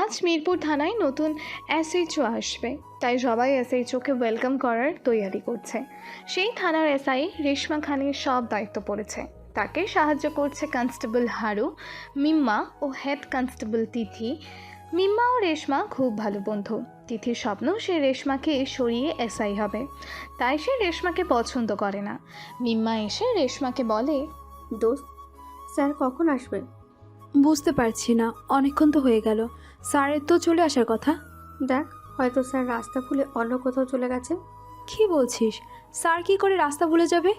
আজ মিরপুর থানায় নতুন এসএইচও আসবে, তাই সবাই এসএইচওকে ওয়েলকাম করার তৈয়ারি করছে। সেই থানার এসআই রেশমা খানের সব দায়িত্ব পড়েছে। তাকে সাহায্য করছে কনস্টেবল হারু, মিম্মা ও হেড কনস্টেবল তিথি। মিম্মা ও রেশমা খুব ভালো বন্ধু। তিথির স্বপ্ন সে রেশমাকে সরিয়ে এসআই হবে, তাই সে রেশমাকে পছন্দ করে না। মিম্মা এসে রেশমাকে বলে, দোস্ত, স্যার কখন আসবে? বুঝতে পারছি না, অনেকক্ষণ তো হয়ে গেল। স্যারের তো চলে আসার কথা। দেখ, হয়তো স্যার রাস্তা ভুলে অন্য কোথাও চলে গেছে। কি বলছিস? স্যার কি করে রাস্তা ভুলে যাবে?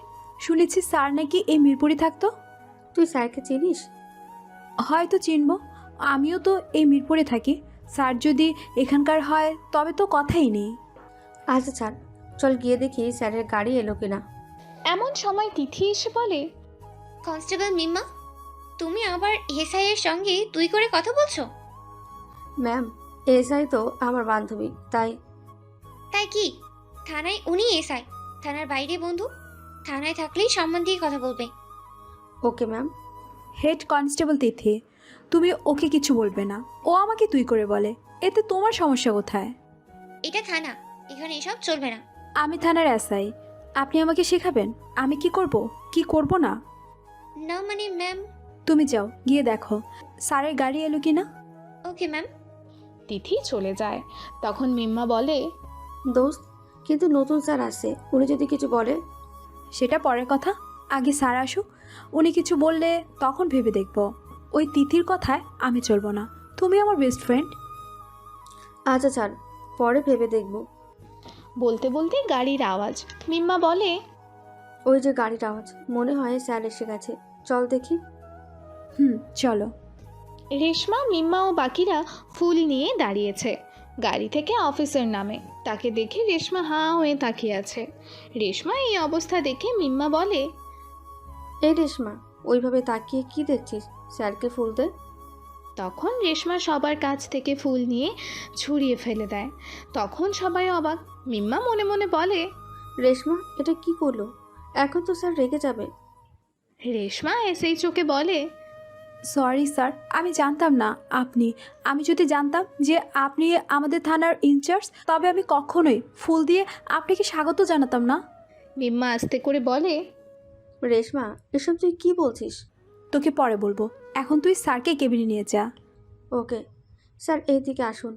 শুনেছি স্যার নাকি এই মিরপুরে থাকতো। তুই স্যারকে চিনিস? হয়তো চিনব, আমিও তো এই মিরপুরে থাকি। স্যার যদি এখানকার হয় তবে তো কথাই নেই। আচ্ছা ছাড়, চল গিয়ে দেখি স্যারের গাড়ি এলো কিনা। এমন সময় তিথি এসে বলে, কনস্টেবল মিম্মা, তুমি আবার এসআই এর সঙ্গে তুই করে কথা বলছো? ম্যাম, এসআই তো আমার বান্ধবী, তাই। তাই কি? থানায় উনি এসআই, থানার বাইরে বন্ধু। থানায় থাকলেই সম্মান দিয়ে কথা বলবে। Okay ma'am. হেড কনস্টেবল তিথি, তুমি ওকে কিছু বলবে না। ও আমাকে তুই করে বলে, এতে তোমার সমস্যা কোথায়? এটা থানা, এখানে এসব চলবে না। আমি থানার এসআই, আপনি আমাকে শেখাবেন আমি কি করব কি করব না? না মানে ম্যাম। তুমি যাও, গিয়ে দেখো স্যারের গাড়ি এলো কিনা। Okay ma'am. তিথি চলে যায়। তখন মিম্মা বলে, দোস্ত, কিন্তু নতুন স্যার আসছে, উনি যদি কিছু বলে? সেটা পরের কথা, আগে স্যার আসুক। উনি কিছু বললে তখন ভেবে দেখব। ওই তিথির কথায় আমি চলবো না। তুমি আমার বেস্ট ফ্রেন্ড। আচ্ছা ছাড়, পরে ভেবে দেখব। বলতে বলতে গাড়ির আওয়াজ। মিম্মা বলে, ওই যে গাড়ির আওয়াজ, মনে হয় স্যার এসে গেছে। চল দেখি। চলো। রেশমা, মিম্মা ও বাকিরা ফুল নিয়ে দাঁড়িয়েছে। গাড়ি থেকে অফিসার নামে। তাকে দেখে রেশমা হাঁ হয়ে তাকিয়ে আছে। রেশমা এই অবস্থা দেখে মিম্মা বলে, এই রেশমা, ওইভাবে তাকিয়ে কি দেখছিস? স্যারকে ফুল দে। তখন রেশমা সবার কাছ থেকে ফুল নিয়ে ছড়িয়ে ফেলে দেয়। তখন সবাই অবাক। মিম্মা মনে মনে বলে, রেশমা, এটা কি করলো? এখন তো স্যার রেগে যাবে। রেশমা এসএইচওকে বলে, সরি স্যার, আমি জানতাম না আপনি। আমি যদি জানতাম যে আপনি আমাদের থানার ইনচার্জ, তবে আমি কখনোই ফুল দিয়ে আপনাকে স্বাগত জানাতাম না। মিম্মা আস্তে করে বলে, রেশমা, এসব তুই কি বলছিস? তোকে পরে বলবো, এখন তুই স্যারকে কেবিনে নিয়ে যা। ওকে স্যার, এইদিকে আসুন।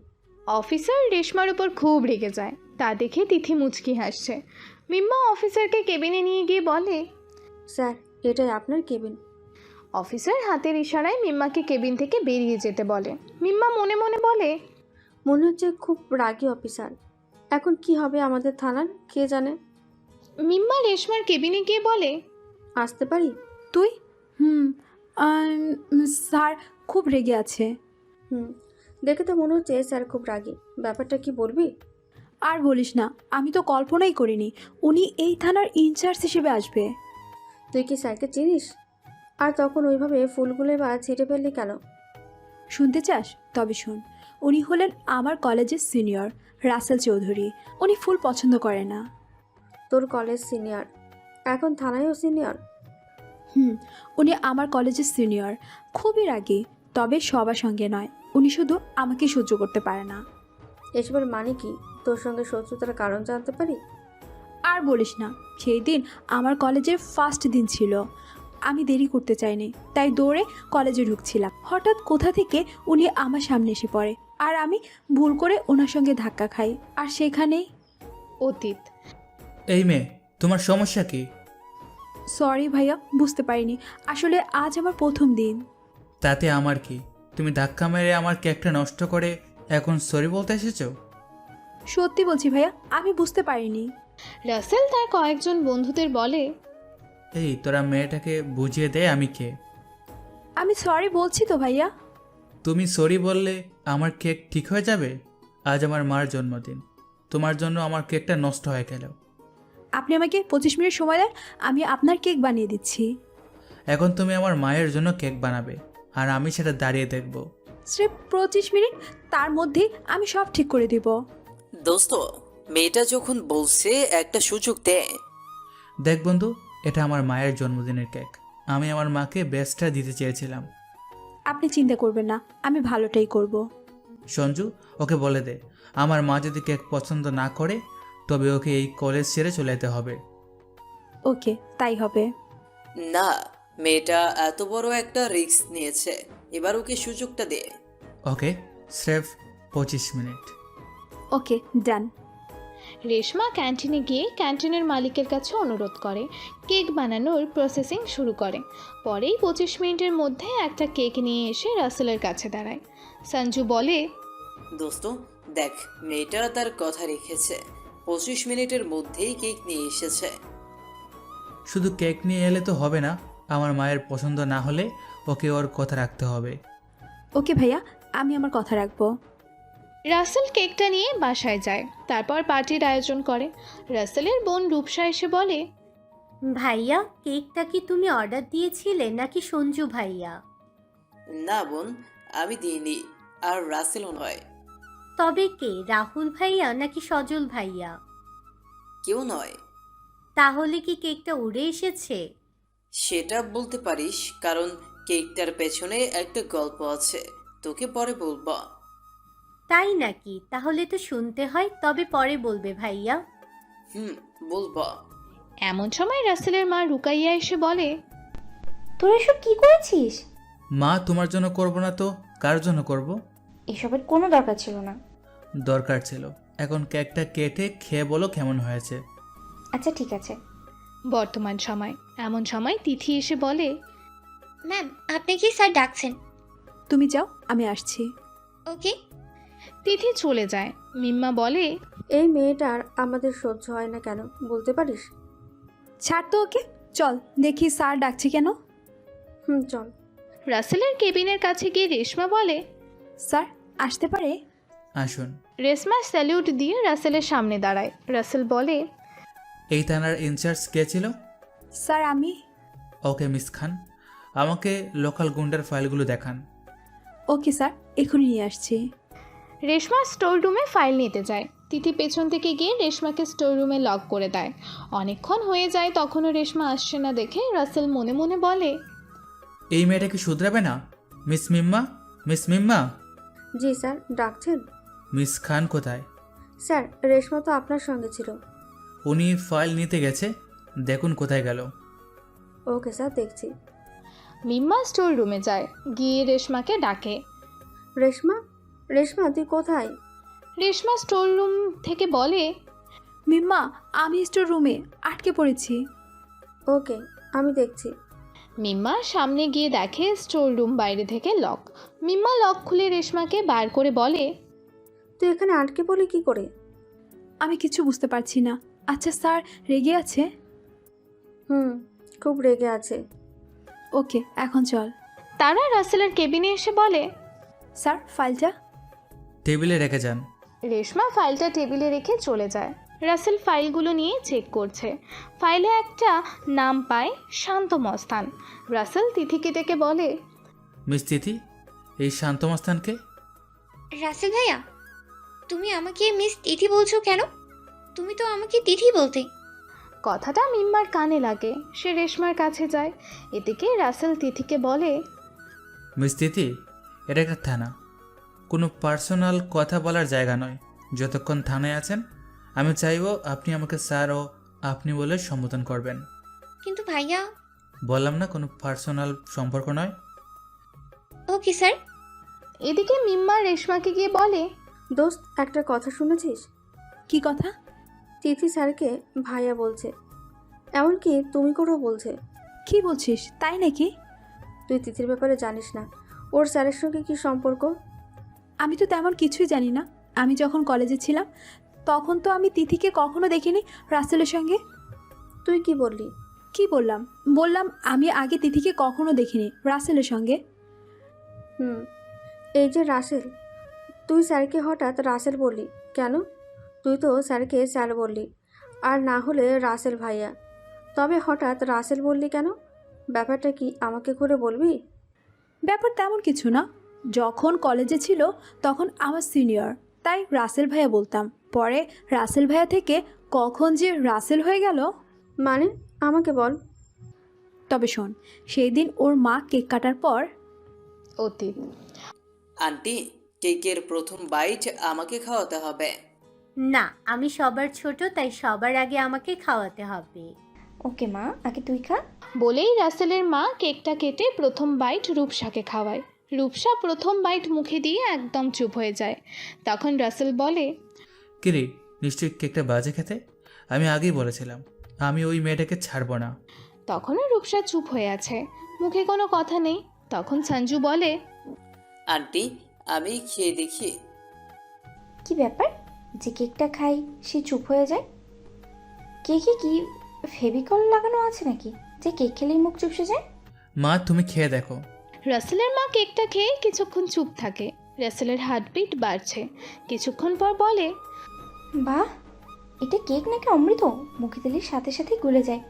অফিসার রেশমার উপর খুব রেগে যায়। তা দেখে তিথি মুচকি হাসছে। মিম্মা অফিসারকে কেবিনে নিয়ে গিয়ে বলে, স্যার, এটাই আপনার কেবিন। অফিসার হাতের ইশারায় মিম্মাকে কেবিন থেকে বেরিয়ে যেতে বলে। মিম্মা মনে মনে বলে, মনে হচ্ছে খুব রাগী অফিসার। এখন কি হবে আমাদের থানার, কে জানে। মিম্মা রেশমার কেবিনে গিয়ে বলে, আসতে পারি? তুই? স্যার খুব রেগে আছে। দেখে তো মনে হচ্ছে স্যার খুব রাগী। ব্যাপারটা কি বলবি? আর বলিস না, আমি তো কল্পনাই করিনি উনি এই থানার ইনচার্জ হিসেবে আসবে। তুই কি স্যারকে চিনিস? আর তখন ওইভাবে ফুলগুলো বা ছিটে ফেললি কেন? শুনতে চাস? তবে শোন। উনি হলেন আমার কলেজের সিনিয়র, রাসেল চৌধুরী। উনি ফুল পছন্দ করে না। তোর কলেজ সিনিয়র, এখন থানায়ও সিনিয়র? উনি আমার কলেজের সিনিয়র, খুবই রাগী, তবে সবার সঙ্গে নয়। উনি শুধু আমাকে সহ্য করতে পারে না। এসবের মানে কি? তোর সঙ্গে শত্রুতার কারণ জানতে পারি? আর বলিস না, সেই দিন আমার কলেজের ফার্স্ট দিন ছিল। আমি দেরি করতে চাইনি, তাই দৌড়ে কলেজে ঢুকছিলাম। হঠাৎ কোথা থেকে উনি আমার সামনে এসে পড়ে, আর আমি ভুল করে ওনার সঙ্গে ধাক্কা খাই, আর সেখানেই। অতীত। এই মেয়ে, তোমার সমস্যা কি? সরি ভাইয়া, বুঝতে পারিনি। আসলে আজ আমার প্রথম দিন। তাতে আমার কি? তুমি ধাক্কা মেরে আমার কেকটা নষ্ট করে এখন সরি বলতে এসেছো? সত্যি বলছি ভাইয়া, আমি বুঝতে পারিনি। রাসেল তার কয়েকজন বন্ধুদের বলে, এই তোরা মেয়েটাকে বুঝিয়ে দে আমি কে। আমি সরি বলছি তো ভাইয়া। তুমি সরি বললে আমার কেক ঠিক হয়ে যাবে? আজ আমার মার জন্মদিন, তোমার জন্য আমার কেকটা নষ্ট হয়ে গেল। আপনি আমাকে 25 মিনিট সময় দেন, আমি আপনার কেক বানিয়ে দিচ্ছি। এখন তুমি আমার মায়ের জন্য কেক বানাবে, আর আমি সেটা দাঁড়িয়ে দেখব। স্রেফ 25 মিনিট, তার মধ্যেই আমি সব ঠিক করে দিব। দোস্ত, মেয়েটা যখন বলছে একটা সুযোগ দে। দেখ বন্ধু, এটা আমার মায়ের জন্মদিনের কেক, আমি আমার মাকে বেস্টটা দিতে চেয়েছিলাম। আপনি চিন্তা করবেন না, আমি ভালোটাই করব। সঞ্জু, ওকে বলে দে আমার মা যদি কেক পছন্দ না করে তবে ওকে এই কলেজ ছেড়ে চলে যেতে হবে। ওকে, তাই হবে। না, মেয়েটা এত বড় একটা রিস্ক নিয়েছে, এবার ওকে সুযোগটা দে। ওকে, স্রেফ 25 মিনিট। ওকে, ডান। রেশমা ক্যান্টিনে গিয়ে ক্যান্টিনের মালিকের কাছে অনুরোধ করে কেক বানানোর প্রসেসিং শুরু করে। পরেই 25 মিনিটের মধ্যে একটা কেক নিয়ে এসে রাসেলের কাছে দাঁড়ায়। সঞ্জু বলে, দোস্ত দেখ, মেয়েটা তার কথা রেখেছে, 25 মিনিটের মধ্যেই কেক নিয়ে এসেছে। শুধু কেক নিয়ে এলে তো হবে না, আমার মায়ের পছন্দ না হলে ওকে ওর কথা রাখতে হবে। ওকে ভাইয়া, আমি আমার কথা রাখবো। রাসেল কেকটা নিয়ে বাসায় যায়, তারপর পার্টির আয়োজন করে। রাসেলের বোন রূপসা এসে বলে, ভাইয়া, কেকটা কি তুমি অর্ডার দিয়েছিলে নাকি সঞ্জু ভাইয়া? না বোন, আমি দিইনি, আর রাসেলও নয়। তবে কে, রাহুল ভাইয়া নাকি সজল ভাইয়া? কেউ নয়। তাহলে কি কেকটা উড়ে এসেছে? সেটা বলতে পারিস, কারণ কেকটার পেছনে একটা গল্প আছে, তোকে পরে বলবো। তাই নাকি? তাহলে তো শুনতে হয়, তবে পরে বলবে ভাইয়া। বলবো। এমন সময় রাসেলের মা রুকাইয়া এসে বলে, তোরা এসব কি করেছিস? মা, তোমার জন্য করব না তো কার জন্য করব? এসবের কোনো দরকার ছিল না। দরকার ছিল। এখন কেকটা কেটে খেয়ে বলো কেমন হয়েছে। আচ্ছা ঠিক আছে। বর্তমান সময়। এমন সময় তিথি এসে বলে, ম্যাম, আপনি কি স্যার ডাকছেন? তুমি যাও, আমি আসছি। ওকে। তিথি চলে যায়। মিম্মা বলে, এই মেয়েটার আমাদের সহ্য হয় না কেন বলতে পারিস? ছাড় তো ওকে, চল দেখি স্যার ডাকছে কেন। চল। রাসেলের কেবিনের কাছে গিয়ে রেশমা বলে, স্যার আসতে পারে? আসুন। রেশমা স্যালিউট দিয়ে রাসেলের সামনে দাঁড়ায়। রাসেল বলে, এই থানার ইনচার্জ কে ছিল? স্যার আমি। ওকে মিস খান, আমাকে লোকাল গুন্ডার ফাইলগুলো দেখান। ওকে স্যার, এখনই নিয়ে আসছি। রেশমা স্টোর রুমে ফাইল নিতে যায়। তিথি পেছন থেকে গিয়ে রেশমাকে স্টোর রুমে লক করে দেয়। অনেকক্ষণ হয়ে যায়, তখনও রেশমা আসছে না দেখে রাসেল মনে মনে বলে, এই মেয়েটা কি শুধরাবে না? মিস মিম্মা, মিস মিম্মা। জি স্যার, ডাকছেন? মিস খান কোথায়? স্যার, রেশমা তো আপনার সঙ্গে ছিল। উনি ফাইল নিতে গেছে, দেখুন কোথায় গেল। ওকে স্যার, দেখছি। মিম্মা স্টোর রুমে যায়, গিয়ে রেশমাকে ডাকে। রেশমা, রেশমা তুই কোথায়? রেশমা স্টোর রুম থেকে বলে, মিম্মা, আমি স্টোর রুমে আটকে পড়েছি। ওকে, আমি দেখছি। মিম্মা সামনে গিয়ে দেখে স্টোর রুম বাইরে থেকে লক। মিম্মা লক খুলে রেশমাকে বার করে বলে, তুই এখানে আটকে পড়লি কি করে? আমি কিছু বুঝতে পারছি না। আচ্ছা স্যার রেগে আছে? খুব রেগে আছে। ওকে, এখন চল। তারা রাসেলের কেবিনে এসে বলে, স্যার ফাইলটা। টেবিলে রেখে যান। রেশমা ফাইলটা টেবিলে রেখে চলে যায়। রাসেল ফাইলগুলো নিয়ে চেক করছে। ফাইলে একটা নাম পায়, শান্ত মস্তান। রাসেল তিথিকে ডেকে বলে, মিস তিথি, এই শান্ত মস্তানকে? রাসেল ভাইয়া, তুমি আমাকে মিস তিথি বলছো কেন? তুমি তো আমাকে তিথি বলতে। কথাটা মিম্মার কানে লাগে। সে রেশমার কাছে যায়। এদিকে রাসেল তিথিকে বলে, মিস তিথি, এটা একটা থানা, কোনো পার্সোনাল কথা বলার জায়গা নয়। যতক্ষণ থানায় আছেন আমি চাইবো আপনি আমাকে স্যার ও আপনি বলে সম্বোধন করবেন। কিন্তু ভাইয়া। বললাম না কোনো পার্সোনাল সম্পর্ক নয়। Okay sir. এদিকে মিম্মা রেশমাকে গিয়ে বলে, দোস্ত, একটা কথা শুনেছিস? কি কথা? তিথি স্যারকে ভাইয়া বলছে, এমনকি তুমি করেও বলছে। কি বলছিস, তাই নাকি? তুই তিথির ব্যাপারে জানিস না, ওর স্যারের সঙ্গে কি সম্পর্ক? আমি তো তেমন কিছুই জানি না। আমি যখন কলেজে ছিলাম তখন তো আমি তিথিকে কখনো দেখিনি রাসেলের সঙ্গে। তুই কি বললি? কি বললাম? বললাম আমি আগে তিথিকে কখনো দেখিনি রাসেলের সঙ্গে। এই যে রাসেল, তুই স্যারকে হঠাৎ রাসেল বললি কেন? তুই তো স্যারকে স্যার বললি, আর না হলে রাসেল ভাইয়া। তবে হঠাৎ রাসেল বললি কেন? ব্যাপারটা কি আমাকে করে বলবি? ব্যাপার তেমন কিছু না। যখন কলেজে ছিল তখন আমার সিনিয়র, তাই রাসেল ভাইয়া বলতাম। পরে রাসেল ভাইয়া থেকে কখন যে রাসেল হয়ে গেল। মানে আমাকে বল। তবে শোন, সেই দিন ওর মা কেক কাটার পর অতীত। আন্টি, কেকের প্রথম বাইট আমাকে খাওয়াতে হবে। না, আমি সবার ছোট, তাই সবার আগে আমাকে খাওয়াতে হবে। ওকে মা, আগে তুই খা। বলেই রাসেলের মা কেকটা কেটে প্রথম বাইট রূপসাকে খাওয়ায়। রূপসা প্রথম বাইট মুখে দিয়ে একদম চুপ হয়ে যায়। তখন রাসেল বলে, কিরে, নিশ্চয়ই কেকটা বাজে খেতে? আমি আগেই বলেছিলাম আমি ওই মেয়েটাকে ছাড়বো না। তখনও রূপসা চুপ হয়ে আছে, মুখে কোনো কথা নেই। তখন সঞ্জু বলে, আন্টি, আমি খেয়ে দেখি। কি ব্যাপার যে কেকটা খাই সে চুপ হয়ে যায়? কেকে কি ফেভিকল লাগানো আছে নাকি যে কেক খেলেই মুখ চুপসে যায়? মা, তুমি খেয়ে দেখো। রাসেলের মা কেকটা খেয়ে কিছুক্ষণ চুপ থাকে। রাসেলের হার্টবিট বাড়ছে। কিছুক্ষণ পর বলে, বাহ, এটা কেক নাকি অমৃত? মুখে দিলে সাথে সাথে গলে যায়।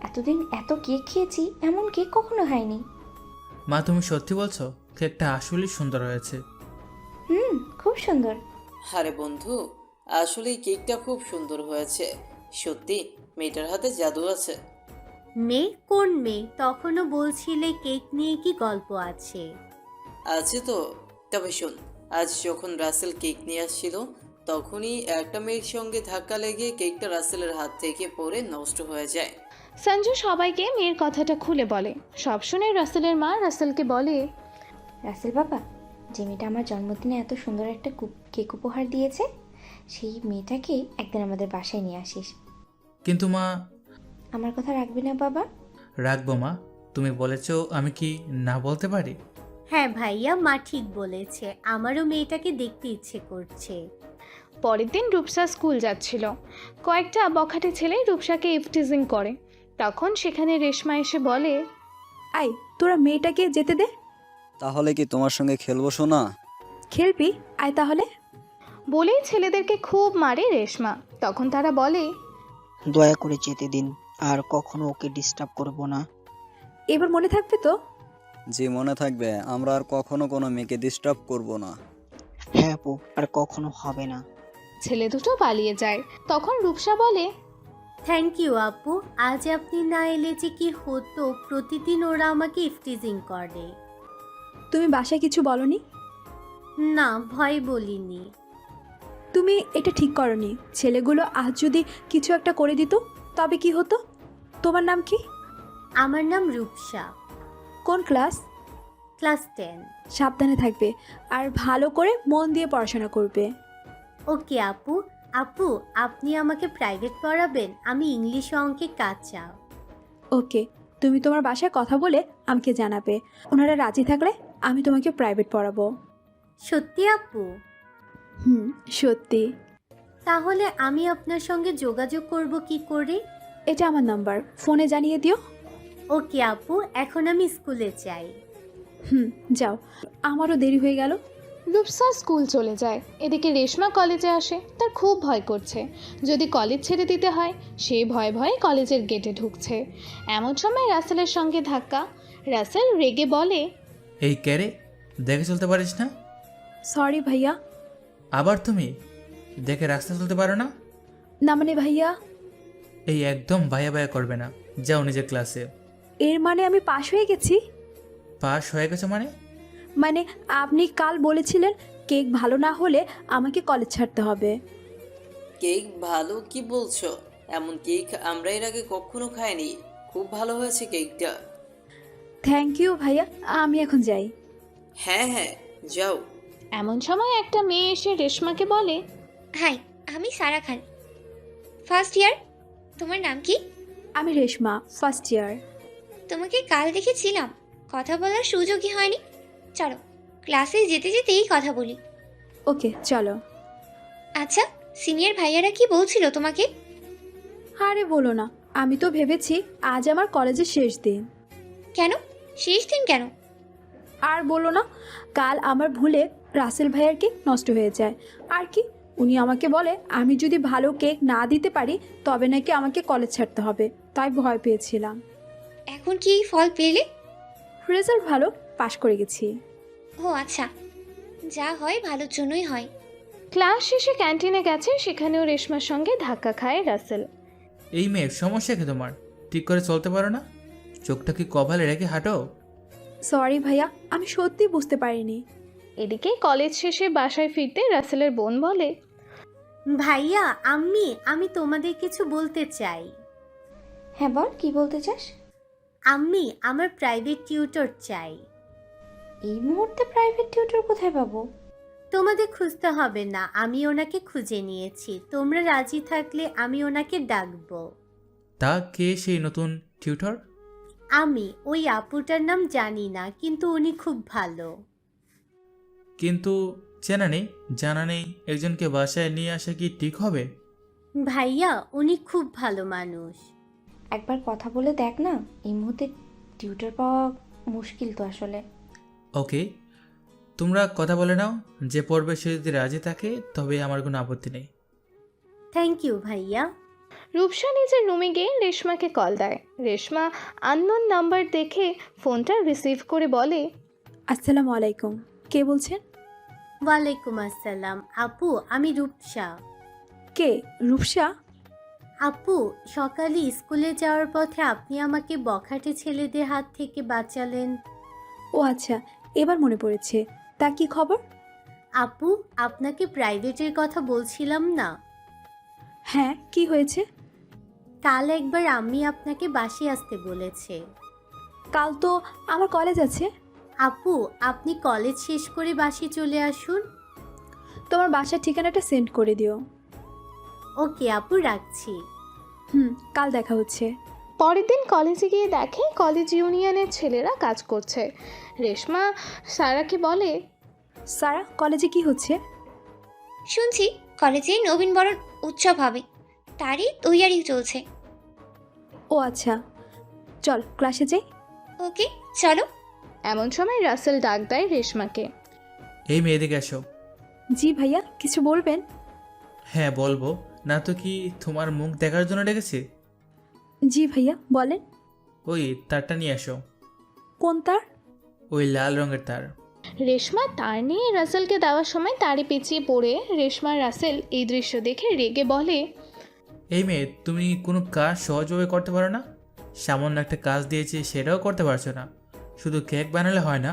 এতদিন এত কেক খেয়েছি, এমন কেক কখনো খাইনি। মা, তুমি সত্যি বলছো? কেকটা আসলেই সুন্দর হয়েছে। খুব সুন্দর। আরে বন্ধু, আসলেই কেকটা খুব সুন্দর হয়েছে। সত্যি মেয়েটার হাতে জাদু আছে। মেয়ে? কোন মেয়ে? তখনও বলছিলে কেক নিয়ে কি গল্প আছে। আছে তো। তবে শোন, আজ যখন রাসেল কেক নিয়ে আসছিল তখনই একটা মেয়ের সঙ্গে ধাক্কা লেগে কেকটা রাসেলের হাত থেকে পড়ে নষ্ট হয়ে যায়। সঞ্জু সবাইকে মেয়ের কথাটা খুলে বলে। সব শুনে রাসেলের মা রাসেলকে বলে, রাসেল বাবা, যে মেয়েটা আমার জন্মদিনে এত সুন্দর একটা কেক উপহার দিয়েছে, সেই মেয়েটাকে একদিন আমাদের বাসায় নিয়ে আসিস। কিন্তু মা। আমার কথা রাখবি না বাবা? রাখবো মা, তুমি বলেছো, আমি কি না বলতে পারি? হ্যাঁ ভাইয়া, মা ঠিক বলেছে, আমারও মেয়েটাকে দেখতে ইচ্ছে করছে। পরের দিন রূপসা স্কুল যাচ্ছিল। কয়েকটা বখাটে ছেলে রূপসাকে ইফটিজিং করে। তখন সেখানে রেশমা এসে বলে, আই, তোরা মেয়েটাকে যেতে দে। তাহলে কি তোমার সঙ্গে খেলবো সোনা? খেলবি? আয় তাহলে। বলেই ছেলেদেরকে খুব মারে রেশমা। তখন তারা বলে, দয়া করে যেতে দিন, আর কখনো ওকে ডিস্টার্ব করব না। এবার মনে থাকবে তো? যে মনে থাকবে, আমরা আর কখনো কোনো মেয়েকে ডিস্টার্ব করব না। হ্যাঁ আপু, আর কখনো হবে না। ছেলে দুটো পালিয়ে যায়। তখন রূপসা বলে, থ্যাংক ইউ আপু, আজ আপনি না এলে যে কি হতো, প্রতিদিন ওরা আমাকে ইফটিজিং করে। তুমি বাসায় কিছু বলনি? না, ভয় বলিনি। তুমি এটা ঠিক করনি। ছেলেগুলো আজ যদি কিছু একটা করে দিত তবে কি হতো? তোমার নাম কি? আমার নাম রূপসা। কোন ক্লাস? ক্লাস 10। সাবধানে থাকবে আর ভালো করে মন দিয়ে পড়াশোনা করবে। ওকে আপু। আপু, আপনি আমাকে প্রাইভেট পড়াবেন? আমি ইংলিশ ও অঙ্কে কাঁচা। ওকে, তুমি তোমার বাসায় কথা বলে আমাকে জানাবে। ওনারা রাজি থাকলে আমি তোমাকে প্রাইভেট পড়াবো। সত্যি আপু? সত্যি। তাহলে আমি আপনার সঙ্গে যোগাযোগ করব কি করে? এটা আমার নাম্বার, ফোনে জানিয়ে দিও। ওকে আপু, এখন আমি স্কুলে যাই। যাও, আমারও দেরি হয়ে গেল। রূপসা স্কুল চলে যায়। এদিকে রেশমা কলেজে আসে। তার খুব ভয় করছে, যদি কলেজ ছেড়ে দিতে হয়। সে ভয়ে ভয়ে কলেজের গেটে ঢুকছে। এমন সময় রাসেলের সঙ্গে ধাক্কা। রাসেল রেগে বলে, এই ক্যারে, দেখে চলতে পারিস না? সরি ভাইয়া। আবার তুমি দেখে রাস্তা চলতে পারো না? না মানে ভাইয়া। এই একদম ভাইয়া ভাইয়া করবে না। যাও নিজের ক্লাসে। এর মানে আমি পাশ হয়ে গেছি? পাস হয়ে গেছো মানে? মানে আপনি কাল বলেছিলেন কেক ভালো না হলে আমাকে কলেজ ছাড়তে হবে। কেক ভালো কি বলছো? এমন কেক আমরা এর আগে কখনো খাইনি। খুব ভালো হয়েছে কেকটা। থ্যাংক ইউ ভাইয়া, আমি এখন যাই। হ্যাঁ হ্যাঁ, যাও। এমন সময় একটা মেয়ে এসে রেশমাকে বলে, হাই, আমি সারা খান, ফার্স্ট ইয়ার। তোমার নাম কি? আমি রেশমা, ফার্স্ট ইয়ার। তোমাকে কাল দেখেছিলাম, কথা বলার সুযোগই হয়নি। চলো ক্লাসে যেতে যেতেই কথা বলি। ওকে চলো। আচ্ছা, সিনিয়র ভাইয়ারা কি বলছিল তোমাকে? আরে বলো না, আমি তো ভেবেছি আজ আমার কলেজের শেষ দিন। কেন শেষ দিন কেন? আর বলো না, কাল আমার ভুলে রাসেল ভাইয়ার কেক নষ্ট হয়ে যায়। আর কি, উনি আমাকে বলে আমি যদি ভালো কেক না দিতে পারি তবে নাকি আমাকে কলেজ ছাড়তে হবে। তাই ভয় পেয়েছিলাম। এখন কি ফল পেলে? রেজাল্ট ভালো, পাশ করে গেছি। ও আচ্ছা, যা হয় ভালোর জন্যই হয়। ক্লাস শেষে ক্যান্টিনে গেছে। সেখানেও রেশমার সঙ্গে ধাক্কা খায় রাসেল। এই মেয়ের সমস্যা কি তোমার? ঠিক করে চলতে পারো না? চোখটা কি কপালে রেখে হাঁটো? সরি ভাইয়া, আমি সত্যি বুঝতে পারিনি। এদিকে কলেজ শেষে বাসায় ফিরতে রাসেলের বোন বলে, ভাইয়া আম্মি, আমি তোমাদের কিছু বলতে চাই। হ্যাঁ বল, কি বলতে চাস? আম্মি, আমার প্রাইভেট টিউটর চাই। এই মুহূর্তে প্রাইভেট টিউটর কোথায় পাবো? তোমাদের খুঁজতে হবে না, আমি ওনাকে খুঁজে নিয়েছি। তোমরা রাজি থাকলে আমি ওনাকে ডাকবো। তা কে সেই নতুন টিউটর? আমি ওই আপুটার নাম জানি না, কিন্তু উনি খুব ভালো। কিন্তু জানা নেই একজনকে বাসায় নিয়ে আসা কি ঠিক হবে? ভাইয়া উনি খুব ভালো মানুষ। একবার কথা বলে দেখ না, এই মুহূর্তে টিউটর পাওয়া মুশকিল তো আসলে। ওকে, তোমরা কথা বলে নাও, যে পড়বে সে যদি রাজি থাকে তবে আমার কোনো আপত্তি নেই। থ্যাংক ইউ ভাইয়া। রূপসা নিজের রুমে গিয়ে রেশমাকে কল দেয়। রেশমা আননোন নাম্বার দেখে ফোনটা রিসিভ করে বলে, আসসালামু আলাইকুম, কে বলছেন? ওয়ালাইকুম আসসালাম আপু, আমি রূপসা। কে? রূপসা? আপু, সকালে স্কুলে যাওয়ার পথে আপনি আমাকে বখাটে ছেলেদের হাত থেকে বাঁচালেন। ও আচ্ছা, এবার মনে পড়েছে। তা কি খবর? আপু, আপনাকে প্রাইভেটের কথা বলছিলাম না? হ্যাঁ, কি হয়েছে? কাল একবার আম্মি আপনাকে বাসে আসতে বলেছে। কাল তো আমার কলেজ আছে। আপু, আপনি কলেজ শেষ করে বাসে চলে আসুন। তোমার বাসার ঠিকানাটা সেন্ড করে দিও। ওকে আপু, রাখছি। কাল দেখা হচ্ছে। পরের দিন কলেজে গিয়ে দেখে কলেজ ইউনিয়নের ছেলেরা কাজ করছে। রেশমা সারাকে বলে, সারা, কলেজে কি হচ্ছে? শুনছি কলেজে নবীনবরণ উৎসব হবে, তারই তৈয়ারি চলছে। ও আচ্ছা, চল ক্লাসে যাই। ওকে চলো। এমন সময় রাসেল ডাক দেয় রেশমাকে। এই মেয়ে এদিকে আসো। জি ভাইয়া, কিছু বলবেন? হ্যাঁ বলবো, না তো কি তোমার মুখ দেখার জন্য ডেকেছি? জি ভাইয়া, বলেন। ওই তারটা নিয়ে আসো। কোন তার? ওই লাল রঙের তার। রেশমা তার নিয়ে রাসেলকে দেওয়ার সময় তারই পিছিয়ে পড়ে রেশমা রাসেল এই দৃশ্য দেখে রেগে বলে, এই মেয়ে, তুমি কোনো কাজ সহজভাবে করতে পারো না? সামান্য একটা কাজ দিয়েছি সেটাও করতে পারছো না। শুধু কেক বানালে হয় না,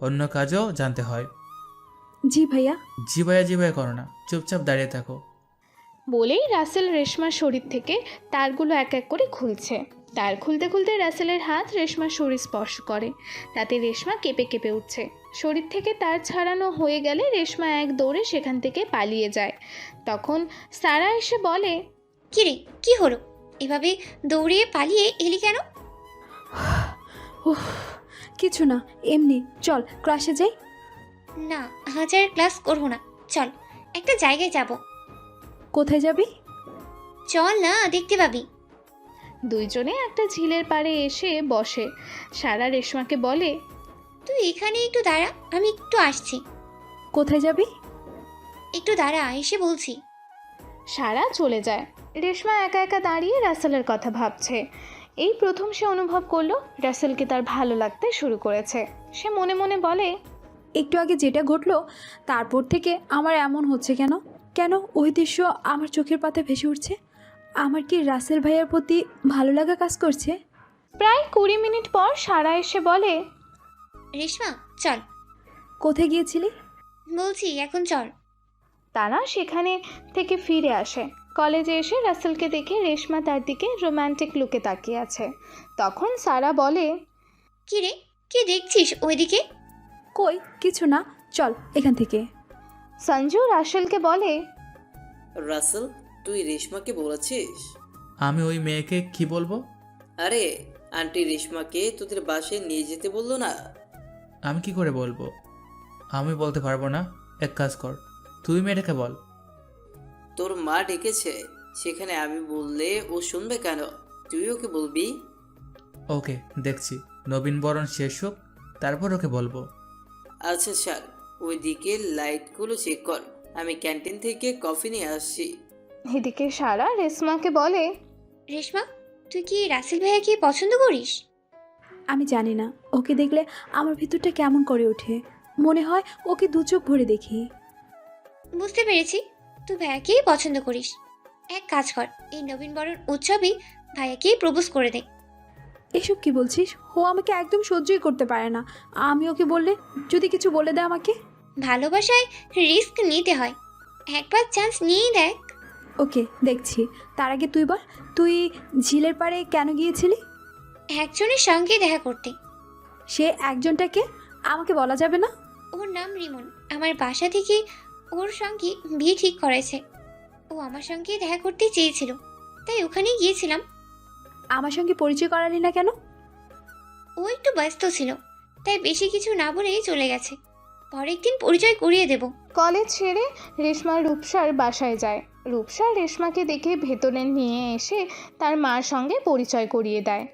অন্য কাজও জানতে হয়। জি ভাইয়া। জি ভাইয়া করো না, চুপচাপ দাঁড়িয়ে থাকো। বলেই রাসেল রেশমার শরীর থেকে তারগুলো এক এক করে খুলছে। তার খুলতে খুলতে রাসেলের হাত রেশমার শরীর স্পর্শ করে, তাতে রেশমা কেঁপে কেঁপে উঠছে। শরীর থেকে তার ছাড়ানো হয়ে গেলে রেশমা এক দৌড়ে সেখান থেকে পালিয়ে যায়। তখন সারা এসে বলে, কিরে, কি হলো? এভাবে দৌড়িয়ে পালিয়ে এলি কেন? উফ, কিছু না, এমনি। চল ক্লাসে যাই। না, আজ আর ক্লাস করবো না, চল একটা জায়গায় যাব। কোথায় যাবি? চল না, দেখতে পাবি। দুইজনে একটা ঝিলের পাড়ে এসে বসে। সারা রেশমাকে বলে, তুই এখানে একটু দাঁড়া, আমি একটু আসছি। কোথায় যাবি? একটু দাঁড়া, এসে বলছি। সারা চলে যায়। রেশমা একা একা দাঁড়িয়ে রাসেলের কথা ভাবছে। এই প্রথম সে অনুভব করলো রাসেলকে তার ভালো লাগতে শুরু করেছে। সে মনে মনে বলে, একটু আগে যেটা ঘটলো তারপর থেকে আমার এমন হচ্ছে কেন? কেন ওই দৃশ্য আমার চোখের পাতায় ভেসে উঠছে? আমার কি রাসেল ভাইয়ার প্রতি ভালো লাগা কাজ করছে? প্রায় 20 মিনিট পর সারা এসে বলে, রেশমা চল। কোথায় গিয়েছিলি? বলছি এখন চল। তারা সেখানে থেকে ফিরে আসে। কলেজে এসে রাসেলকে দেখে রেশমা তার দিকে রোম্যান্টিক লুকে তাকিয়ে আছে। তখন সারা বলে, কি রে, কি দেখছিস ওইদিকে? কই কিছু না, চল এখান থেকে। সঞ্জু রাসেলকে বলে, রাসেল, তুই রেশমাকে বলেছিস? আমি ওই মেয়েকে কি বলবো? আরে, আন্টি রেশমাকে তোদের বাসায় নিয়ে যেতে বললো না? আমি কি করে বলবো? আমি বলতে পারবো না। এক কাজ কর, তুই মেয়েটাকে বল। তোর মা ডেকেছে, সেখানে আমি বললে ও শুনবে কেন? তুই ওকে বলবি। ওকে, দেখছি নবীনবরণ শেষ হোক, তারপর ওকে বলবো। আচ্ছা স্যার, ওইদিকে লাইটগুলো চেক কর, আমি ক্যান্টিন থেকে কফি নিয়ে আসছি। এদিকে সারা রেশমাকে বলে, রেশমা, তুই কি রাসেল ভাইয়াকে পছন্দ করিস? আমি জানি না, ওকে দেখলে আমার ভিতরটা কেমন করে ওঠে। মনে হয় ওকে দু চোখ ভরে দেখি। বুঝতে পেরেছি, তুই ভাইয়াকেই পছন্দ করিস। এক কাজ কর, এই নবীনবরণ উৎসবেই ভাইয়াকেই প্রপোজ করে দে। এসব কি বলছিস? ও আমাকে একদম সহ্যই করতে পারে না। আমি ওকে বললে যদি কিছু বলে দেয় আমাকে। ভালোবাসায় রিস্ক নিতে হয়, একবার চান্স নিয়েই দেখ। ওকে, দেখছি। তার আগে তুই বল, তুই ঝিলের পাড়ে কেন গিয়েছিলি? একজনের সঙ্গে দেখা করতে। সে একজনটাকে আমাকে বলা যাবে না? ওর নাম রিমন। আমার বাসা থেকে ওর সঙ্গে বিয়ে ঠিক করেছে। ও আমার সঙ্গে দেখা করতে চেয়েছিল, তাই ওখানেই গিয়েছিলাম। আমার সঙ্গে পরিচয় করালি না কেন? ও একটু ব্যস্ত ছিল, তাই বেশি কিছু না বলেই চলে গেছে। পরের দিন পরিচয় করিয়ে দেব। কলেজ ছেড়ে রেশমা রূপসার বাসায় যায়। রূপসা রেশমাকে দেখে ভেতরে নিয়ে এসে তার মার সঙ্গে পরিচয় করিয়ে দেয়।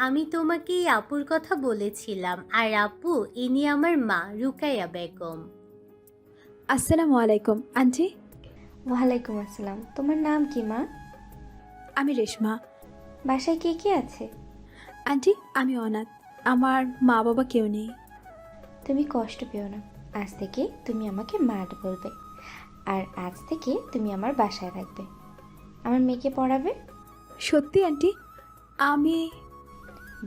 আমি তোমাকে এই আপুর কথা বলেছিলাম, আর আপু ইনি আমার মা রুকাইয়া বেগম। আসসালামু আলাইকুম আন্টি। ওয়ালাইকুম আসসালাম। তোমার নাম কি মা? আমি রেশমা। বাসায় কে কে আছে? আন্টি, আমি অনাথ। আমার মা বাবা কেউ নেই। তুমি কষ্ট পেও না, আজ থেকে তুমি আমাকে মা বলবে, আর আজ থেকে তুমি আমার বাসায় থাকবে। আমার মেয়েকে পড়াবে। সত্যি আন্টি? আমি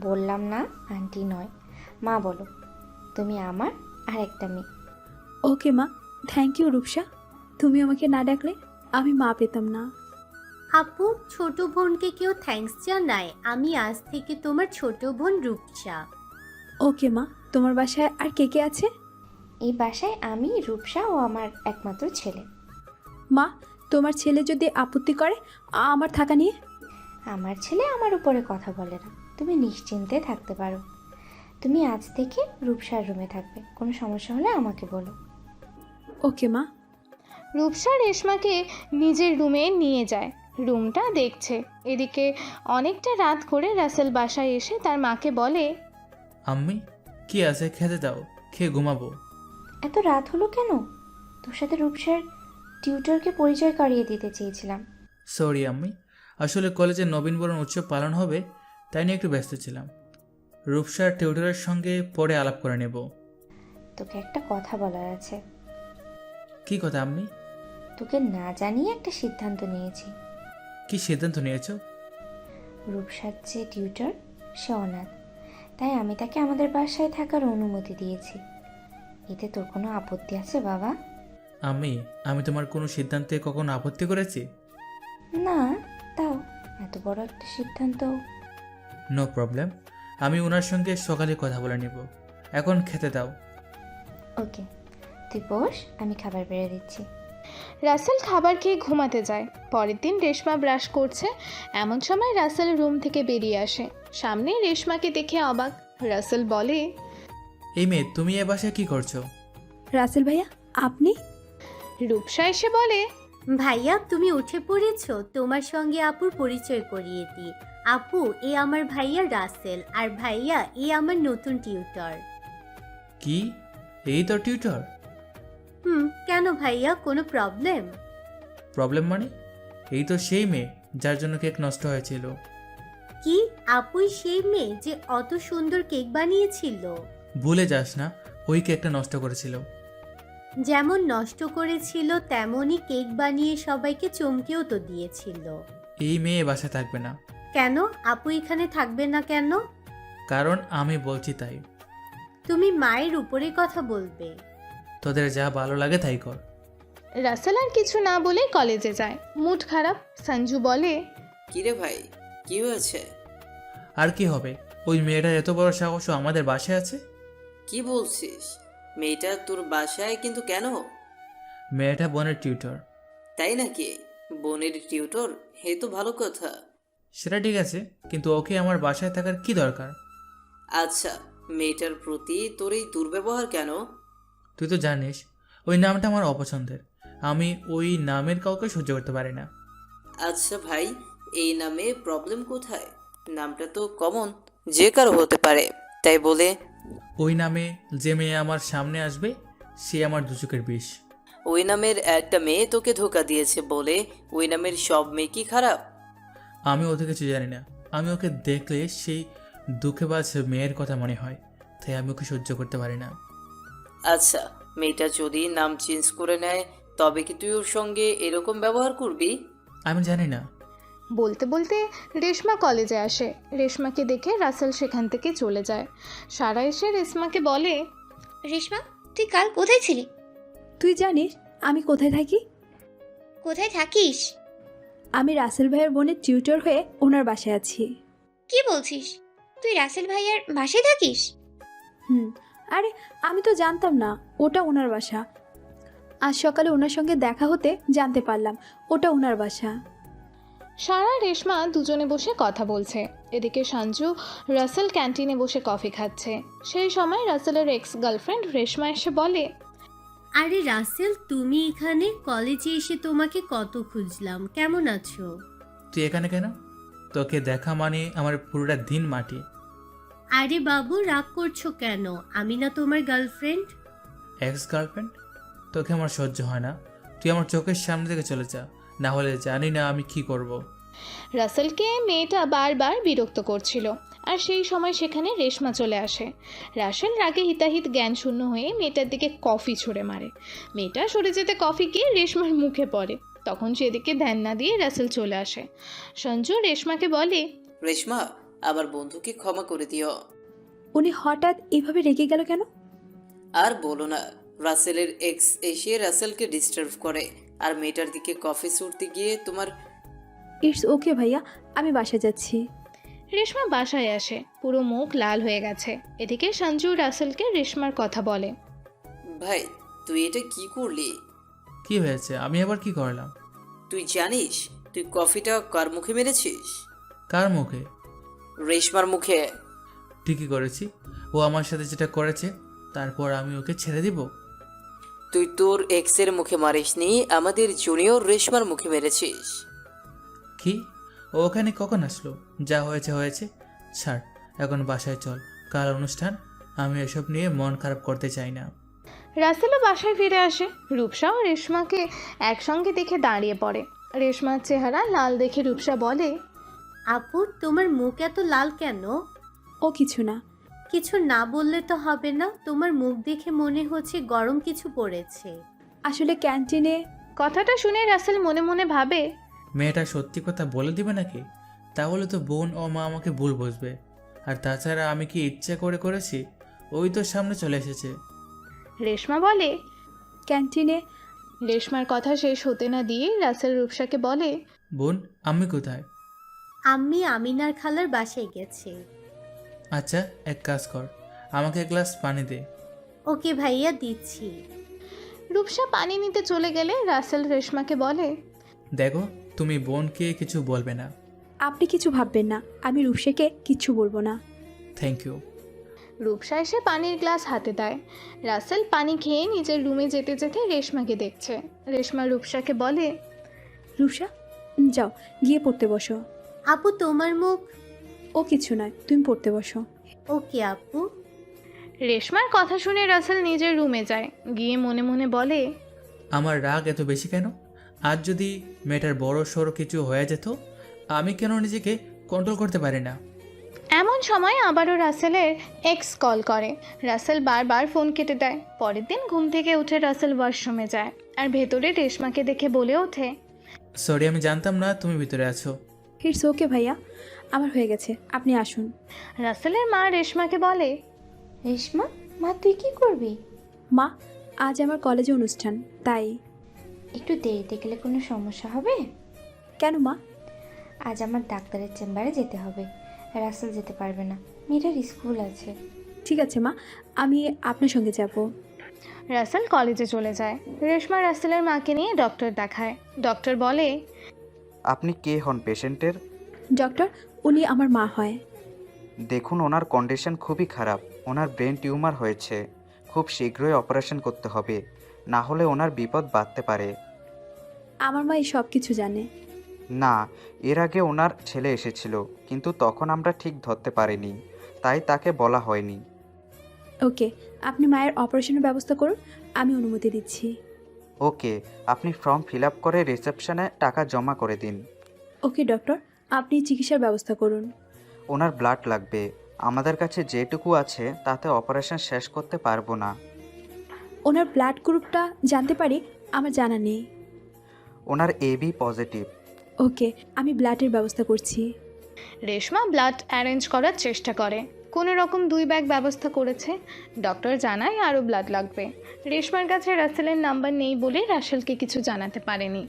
বললাম না আন্টি নয়, মা বলো। তুমি আমার আর একটা মেয়ে। ওকে মা, থ্যাংক ইউ রূপসা। তুমি আমাকে না ডাকলে আমি মা পেতাম না। আপু, ছোট বোনকে কেউ থ্যাঙ্কস জানায়? আমি আজ থেকে তোমার ছোট বোন রূপসা। ওকে মা, তোমার বাসায় আর কে কে আছে? এই বাসায় আমি, রূপসা ও আমার একমাত্র ছেলে। মা, তোমার ছেলে যদি আপত্তি করে আমার থাকা নিয়ে? আমার ছেলে আমার উপরে কথা বলে না, তুমি নিশ্চিন্তে থাকতে পারো। তুমি আজ থেকে রূপসার রুমে থাকবে, কোনো সমস্যা হলে আমাকে বলো। ওকে মা। রূপসা রেশমাকে নিজের রুমে নিয়ে যায়। রুমটা দেখছে। এদিকে অনেকটা রাত করে রাসেল বাসায় এসে তার মাকে বলে, আম্মি, কি আছে খেতে দাও, খেয়ে ঘুমাবো। এত রাত হলো কেন? তোর সাথে রূপসার টিউটরকে পরিচয় করিয়ে দিতে চেয়েছিলাম। সরি আম্মি, আসলে কলেজে নবীনবরণ উৎসব পালন হবে, তাই নিয়ে একটু ব্যস্ত ছিলাম। রূপসার টিউটরের সঙ্গে পরে আলাপ করে নেব। তোকে একটা কথা বলার আছে। কি কথা আম্মি? তোকে না জানিয়ে একটা সিদ্ধান্ত নিয়েছি। কি সিদ্ধান্ত নিয়েছো? রূপসার যে টিউটর, সে অনাথ, তাই আমি তাকে আমাদের বাসায় থাকার অনুমতি দিয়েছি। এতে তোর কোনো আপত্তি আছে বাবা? আমি তোমার কোনো সিদ্ধান্তে কখনো আপত্তি করেছি? না, তাও এত বড় একটা সিদ্ধান্ত। নো প্রবলেম, আমি ওনার সঙ্গে সকালে কথা বলে নেব। এখন খেতে দাও। ওকে, তুই বস, আমি খাবার বেড়ে দিচ্ছি। রাসেল খাবার খেয়ে ঘুমাতে যায়। পরের দিন রেশমা ব্রাশ করছে, এমন সময় রাসেল রুম থেকে বেরিয়ে আসে। সামনে রেশমাকে দেখে অবাক। রাসেল বলে, এই মেয়ে, তুমি এ বাসায় কি করছো? রাসেল ভাইয়া, আপনি? রূপসা এসে বলে, ভাইয়া তুমি উঠে পড়েছো? তোমার সঙ্গে আপুর পরিচয় করিয়ে দিই। আপু, এ আমার ভাইয়া রাসেল, আর ভাইয়া এ আমার নতুন টিউটর। কি, এই তো টিউটর? কেন ভাইয়া, কোনো প্রবলেম? প্রবলেম মানে? এই তো সেই মেয়ে যার জন্য কেক নষ্ট হয়েছিল। কি, আপুই সেই মেয়ে যে অত সুন্দর কেক বানিয়েছিল? ভুলে যাস না, ওই কেকটা নষ্ট করেছিল। যেমন নষ্ট করেছিল তেমনই কেক বানিয়ে সবাইকে চমকেও তো দিয়েছিল। এই মেয়ে বাসায় থাকবে না। কেন আপু এখানে থাকবে না কেন? কারণ আমি বলছি তাই। তুমি মায়ের উপরে কথা বলবে। তোদের যা ভালো লাগে তাই কর। রাসেল আর কিছু না বলে কলেজে যায়। মুড খারাপ। সঞ্জু বলে, কিরে ভাই, কি হয়েছে? আর কি হবে, ওই মেয়েটার এত বড় সাহসও আমাদের বাসায় আছে। কি বলছিস? মেয়েটা তোর বাসায় কিন্তু কেন? মেয়েটা বোনের টিউটর। তাই নাকি? বোনের টিউটর, হে তো ভালো কথা। সেটা ঠিক আছে, কিন্তু ওকে আমার বাসায় থাকার কি দরকার? আচ্ছা, মেয়েটার প্রতি তোর এই দুর্ব্যবহার কেন? তুই তো জানিস ওই নামটা আমার অপছন্দের। আমি ওই নামের কাউকে সহ্য করতে পারি না। আচ্ছা ভাই, এই নামে প্রবলেম কোথায়? নামটা তো কমন, যে কারো হতে পারে, তাই বলে ওই নামে যে মেয়ে আমার সামনে আসবে সে আমার দুচোখের বিষ। ওই নামের একটা মেয়ে তোকে ধোকা দিয়েছে বলে ওই নামের সব মেয়ে কি খারাপ? আমি ওদের কিছু জানি না। আমি ওকে দেখলে সেই দুঃখেবাজ মেয়ের কথা মনে হয়, তাই আমি ওকে সহ্য করতে পারি না। আচ্ছা, মেয়েটা যদি নাম চেঞ্জ করে নেয় তবে কি তুই ওর সঙ্গে এরকম ব্যবহার করবি? আমি জানি না। বলতে বলতে রেশমা কলেজে আসে। রেশমাকে দেখে রাসেল সেখান থেকে চলে যায়। সারা এসে রেশমাকে বলে, রেশমা, তুই কাল কোথায় ছিলি? তুই জানিস আমি কোথায় থাকি? কোথায় থাকিস? আমি রাসেল ভাইয়ের বোনের টিউটর হয়ে ওনার বাসায় আছি। কি বলছিস? তুই রাসেল ভাইয়ার বাসায় থাকিস? আরে আমি তো জানতাম না ওটা ওনার বাসা। আজ সকালে ওনার সঙ্গে দেখা হতে জানতে পারলাম ওটা ওনার বাসা। সারা রেশমা দুজনে বসে কথা বলছে। এদিকে সঞ্জু রাসেল ক্যান্টিনে বসে কফি খাচ্ছে। সেই সময় রাসেলের এক্স গার্লফ্রেন্ড রেশমা এসে বলে, আরে রাসেল, তুমি এখানে? কলেজে এসে তোমাকে কত খুঁজলাম। কেমন আছো? তুই এখানে কেন? তোকে দেখা মানে আমার পুরোটা দিন মাটি। আরে বাবু, রাগ করছো কেন? আমি না তোমার গার্লফ্রেন্ড? Ex girlfriend? তোকে আমার সহ্য হয় না। তুই আমার চোখের সামনে থেকে চলে যা, না হলে জানি না আমি কি করব। রাসেলকে মেয়েটা বারবার বিরক্ত করছিল। আর সেই সময় সেখানে রেশমা চলে আসে। রাসেল রাগে হিতাহিত জ্ঞান শূন্য হয়ে মেয়েটার দিকে কফি ছুঁড়ে মারে। মেয়েটা সরে যেতে কফি গিয়ে রেশমার মুখে পড়ে। তখন সেদিকে ধ্যান না দিয়ে রাসেল চলে আসে। সঞ্জু রেশমাকে বলে, রেশমা, আমার বন্ধুকে ক্ষমা করে দিও। উনি হঠাৎ এভাবে রেগে গেল কেন? আর বলো না, রাসেলের এক্স এসে রাসেলকে ডিস্টার্ব করে, আর মেয়েটার দিকে কফি ছুটতে গিয়ে তোমার। ইটস ওকে ভাইয়া, আমি বাসায় যাচ্ছি। রেশমা বাসায় আসে, পুরো মুখ লাল হয়ে গেছে। এদিকে সঞ্জু রাসেলকে রেশমার কথা বলে, ভাই, তুই এটা কি করলি? কি হয়েছে? আমি আবার কি করলাম? তুই জানিস তুই কফিটা কার মুখে মেরেছিস? কার মুখে? রেশমার মুখে। ঠিকই করেছি। ও আমার সাথে যেটা করেছে, তারপর আমি ওকে ছেড়ে দিব? তুই তোর এক্সের মুখে মারিসনি, আমাদের জুনিয়র রেশমার মুখে মেরেছিস। কি? ও ওখানে কখন আসলো? যা হয়েছে হয়েছে, ছাড়। এখন বাসায় চল, কাল অনুষ্ঠান। আমি এসব নিয়ে মন খারাপ করতে চাই না। রাসেলও বাসায় ফিরে আসে। রূপসা ও রেশমাকে একসঙ্গে দেখে দাঁড়িয়ে পড়ে। রেশমার চেহারা লাল দেখে রূপসা বলে, আপু, তোমার মুখ এত লাল কেন? ও কিছু না। কিছু না বললে তো হবে না। তোমার মুখ দেখে মনে হচ্ছে গরম কিছু পড়েছে। আসলে ক্যান্টিনে। কথাটা শুনে রাসেল মনে মনে ভাবে, মেয়েটা সত্যি কথা বলে দিবে নাকি? তাহলে তো বোন ও মা আমাকে ভুল বুঝবে। আর তাছাড়া আমি কি ইচ্ছে করে করেছি? ওই তো সামনে চলে এসেছে। রেশমা বলে, ক্যান্টিনে। রেশমার কথা শেষ হতে না দিয়ে রাসেল রূপসাকে বলে, বোন, আমি কোথায়? আমি আমিনার খালার বাসায় গেছে। আচ্ছা, এক কাজ কর, আমাকে এক গ্লাস পানি দে। ওকে ভাইয়া, দিচ্ছি। রূপসা পানি নিতে চলে গেলে রাসেল রেশমাকে বলে, দেখো, তুমি বোনকে কিছু বলবে না। আপনি কিছু ভাববেন না, আমি রূপসাকে কিচ্ছু বলবো না। Thank you. রূপসা এসে পানির গ্লাস হাতে দেয়। রাসেল পানি খেয়ে নিজের রুমে যেতে যেতে রেশমাকে দেখছে। রেশমা রূপসাকে বলে, রূপসা, যাও গিয়ে পড়তে বসো। আপু, তোমার মুখ। ও কিছু নয়, তুমি পড়তে বসো। ওকে আপু। রেশমার কথা শুনে রাসেল নিজের রুমে যায়। গিয়ে মনে মনে বলে, আমার রাগ এত বেশি কেন? আজ যদি মেয়েটার বড় সড়ো কিছু হয়ে যেত, আমি কেন নিজেকে কন্ট্রোল করতে পারি না? এমন সময় আবারও রাসেলের এক্স কল করে। রাসেল বারবার ফোন কেটে দেয়। পরের দিন ঘুম থেকে উঠে রাসেল ওয়াশরুমে যায় আর ভেতরে রেশমাকে দেখে বলে ওঠে, সরি, আমি জানতাম না তুমি ভিতরে আছো। ইটস ওকে ভাইয়া, আমার হয়ে গেছে, আপনি আসুন। রাসেলের মা রেশমাকে বলে, রেশমা, মা তুই কি করবি? মা, আজ আমার কলেজে অনুষ্ঠান, তাই। একটু দেরিতে গেলে কোনো সমস্যা হবে? কেন মা? আজ আমার ডাক্তারের চেম্বারে যেতে হবে, রাসেল যেতে পারবে না, মেয়েটার স্কুল আছে। ঠিক আছে মা, আমি আপনার সঙ্গে যাব। রাসেল কলেজে চলে যায়। রেশমা রাসেলের মাকে নিয়ে ডক্টর দেখায়। ডক্টর বলে, আপনি কে হন পেশেন্টের? ডক্টর, উনি আমার মা হয়। দেখুন, ওনার কন্ডিশন খুবই খারাপ। ওনার ব্রেন টিউমার হয়েছে, খুব শীঘ্রই অপারেশন করতে হবে, না হলে ওনার বিপদ বাড়তে পারে। আমার মা এই সব কিছু জানে। না, এর আগে ওনার ছেলে এসেছিল, কিন্তু তখন আমরা ঠিক ধরতে পারিনি, তাই তাকে বলা হয়নি। ওকে, আপনি মায়ের অপারেশনের ব্যবস্থা করুন, আমি অনুমতি দিচ্ছি। ওকে, আপনি ফর্ম ফিল আপ করে রিসেপশনে টাকা জমা করে দিন। ওকে ডক্টর, আপনি চিকিৎসার ব্যবস্থা করুন। ওনার ব্লাড লাগবে, আমাদের কাছে যেটুকু আছে তাতে অপারেশন শেষ করতে পারবো না। ওনার ব্লাড গ্রুপটা জানতে পারি? আমার জানা নেই। ওনার এবি পজিটিভ। ওকে, আমি ব্লাডের ব্যবস্থা করছি। রেশমা ব্লাড অ্যারেঞ্জ করার চেষ্টা করে, কোনো রকম 2 ব্যাগ ব্যবস্থা করেছে। ডক্টর জানায় আরও ব্লাড লাগবে। রেশমার কাছে রাসেলের নাম্বার নেই বলে রাসেলকে কিছু জানাতে পারেনি।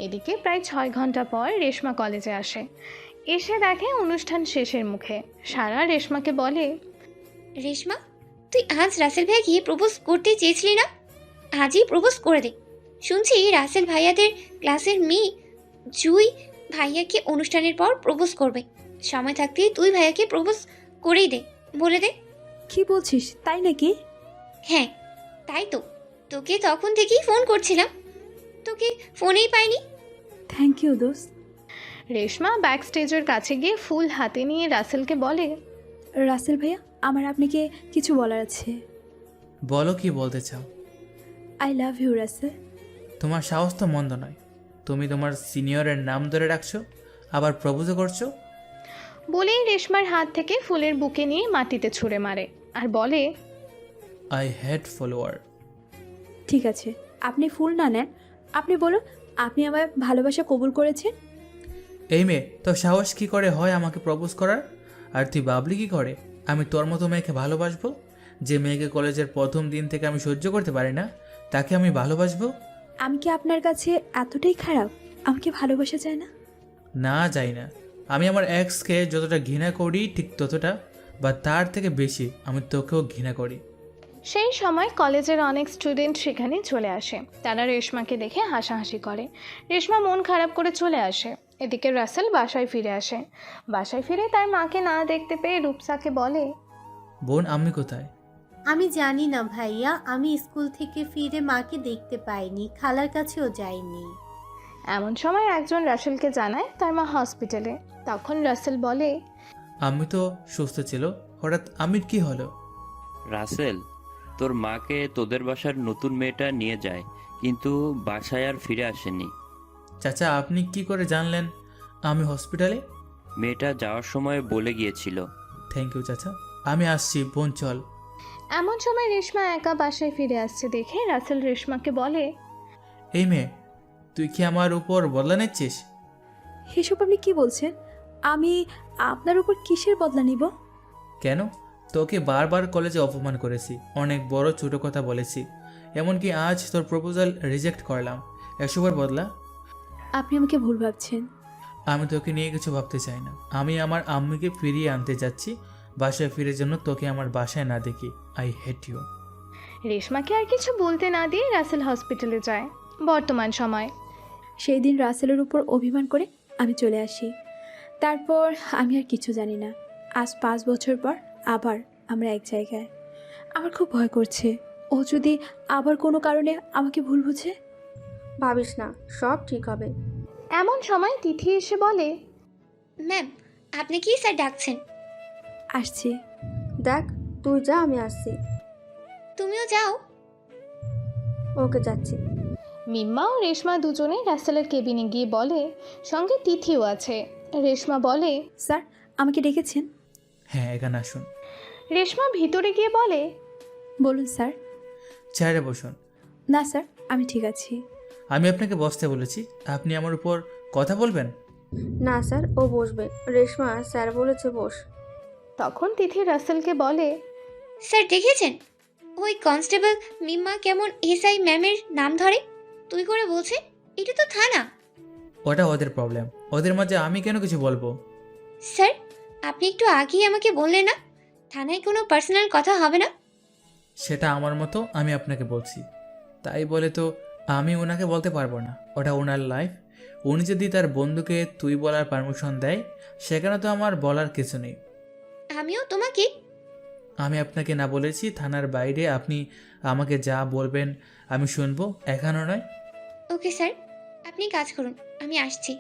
এদিকে প্রায় 6 ঘন্টা পর রেশমা কলেজে আসে। এসে দেখে অনুষ্ঠান শেষের মুখে। সারা রেশমাকে বলে, রেশমা, তুই আজ রাসেল ভাই গিয়ে প্রপোজ করতে চেয়েছিলি না? আজই প্রপোজ করে দে। শুনছি রাসেল ভাইয়াদের ক্লাসের মেয়ে জুই ভাইয়াকে অনুষ্ঠানের পর প্রপোজ করবে। সময় থাকতে তুই ভাইয়াকে প্রপোজ করেই দে, বলে দে। কি বলছিস, তাই নাকি? হ্যাঁ, তাই তো। তোকে তখন থেকেই ফোন করছিলাম, তোকে ফোনেই পাইনি। থ্যাংক ইউ দোস্ত। রেশমা ব্যাক স্টেজের কাছে গিয়ে ফুল হাতে নিয়ে রাসেলকে বলে, রাসেল ভাইয়া, আমার আপনাকে কিছু বলার আছে। বলো কি বলতে চাও। I love you Russell. তোমার সাহস তো মন্দ নয়। তুমি তোমার সিনিয়রের নাম ধরে রাখছো, আবার প্রপোজও করছো। বলেই রেশমার হাত থেকে ফুলের বুকে নিয়ে মাটিতে ছুঁড়ে মারে আর বলে, আই হ্যাড ফলোয়ার। ঠিক আছে, আপনি ফুল না নেন, আপনি বলুন আপনি আমার ভালোবাসা কবুল করেছেন। এই মেয়ে, তোর সাহস কি করে হয় আমাকে প্রপোজ করার? আর তুই ভাবলি কি করে আমি তোর মতো মেয়েকে ভালোবাসবো? যে মেয়েকে কলেজের প্রথম দিন থেকে আমি সহ্য করতে পারি না, তাকে আমি ভালোবাসবো? আমি কি আপনার কাছে এতটাই খারাপ? আমাকে ভালোবাসা যায় না? না, যাই না। আমি আমার এক্সকে যতটা ঘৃণা করি ঠিক ততটা বা তার থেকে বেশি আমি তোকেও ঘৃণা করি। সেই সময় কলেজের অনেক স্টুডেন্ট সেখানে চলে আসে। তারা রেশমাকে দেখে হাসাহাসি করে। রেশমা মন খারাপ করে চলে আসে। এদিকে রাসেল বাসায় ফিরে আসে। বাসায় ফিরে তার মাকে না দেখতে পেয়ে রূপসাকে বলে, বোন, আমি কোথায়? আমি জানি না ভাইয়া, আমি স্কুল থেকে ফিরে মাকে দেখতে পাইনি, খালার কাছেও যাইনি। এমন সময় একজন রাসেলকে জানায় তার মা হসপিটালে। তখন রাসেল বলে, আমি তো সুস্থ ছিল, হঠাৎ আমির কি হলো? রাসেল, তোর মাকে তোদের বাসার নতুন মেয়েটা নিয়ে যায়, কিন্তু বাসায় আর ফিরে আসেনি। চাচা, আপনি কি করে জানলেন আমি হসপিটালে? মেয়েটা যাওয়ার সময় বলে গিয়েছিল। থ্যাংক ইউ চাচা, আমি আসছি, বোন চল। এমন সময় রেশমা একা বাসায় ফিরে আসছে দেখে রাসেল রেশমাকে বলে, এই মেয়ে, তুই কি আমার উপর বদলা নিচ্ছিস? এসব আপনি কি বলছেন? আমি আপনার উপর কিসের বদলা নিব? কেন? তোকে বারবার কলেজে অপমান করেছি, অনেক বড় ছোট কথা বলেছি, এমনকি আজ তোর প্রপোজাল রিজেক্ট করলাম। এসবের বদলা? আপনি আমাকে ভুল ভাবছেন। আমি তোকে নিয়ে কিছু ভাবতে চাই না। আমি আমার আম্মুকে ফিরিয়ে আনতে যাচ্ছি। বাসায় ফিরে যেন তোকে আমার বাসায় না দেখি। I hate you. রেশমাকে আর কিছু বলতে না দিয়ে রাসেল হসপিটালে যায়। বর্তমান সময় সেই দিন রাসেলের উপর অভিমান করে আমি চলে আসি। তারপর আমি আর কিছু জানি না। আজ 5 বছর পর আবার আমরা এক জায়গায়। আমার খুব ভয় করছে, ও যদি আবার কোনো কারণে আমাকে ভুল বুঝে। ভাবিস না, সব ঠিক হবে। এমন সময় তিথি এসে বলে, ম্যাম, আপনি কি স্যার ডাকছেন? আসছি। দেখ, তুই যা, আমি আসছি। তুমিও যাও। ওকে, যাচ্ছি। মিম্মা ও রেশমা দুজনে রাসেলের কেবিনে গিয়ে বলে, সঙ্গে তিথিও আছে। রেশমা বলে, স্যার, আমাকে ডেকেছেন? হ্যাঁ, এখানে আসুন। রেশমা ভিতরে গিয়ে বলে, বলুন স্যার। চেয়ারে বসুন। না স্যার, আমি ঠিক আছি। আমি আপনাকে বসতে বলেছি, আপনি আমার উপর কথা বলবেন? না স্যার, ও বসবে। রেশমা, স্যার বলেছে বস। তখন তিথি রাসেলকে বলে, স্যার দেখেছেন ওই কনস্টেবল মিম্মা কেমন এসআই ম্যামের নাম ধরে তুই করে বলছে? এটা তো থানা। ওটা ওদের প্রবলেম, ওদের মাঝে আমি কেন কিছু বলবো? স্যার, আপনি একটু আগেই আমাকে বললেন না থানায় কোনো পার্সোনাল কথা হবে না? সেটা আমার মতো আমি আপনাকে বলছি, তাই বলে তো আমি ওনাকে বলতে পারবো না। ওটা ওনার লাইফ। উনি যদি তার বন্ধুকে তুই বলার পারমিশন দেয়, সেখানে তো আমার বলার কিছু নেই। আমিও তোমাকে আমি আপনাকে না বলেছি থানার বাইরে আপনি আমাকে যা বলবেন আমি শুনবো, এখানে নয়। ওকে স্যার, আপনি কাজ করুন, আমি আসছি।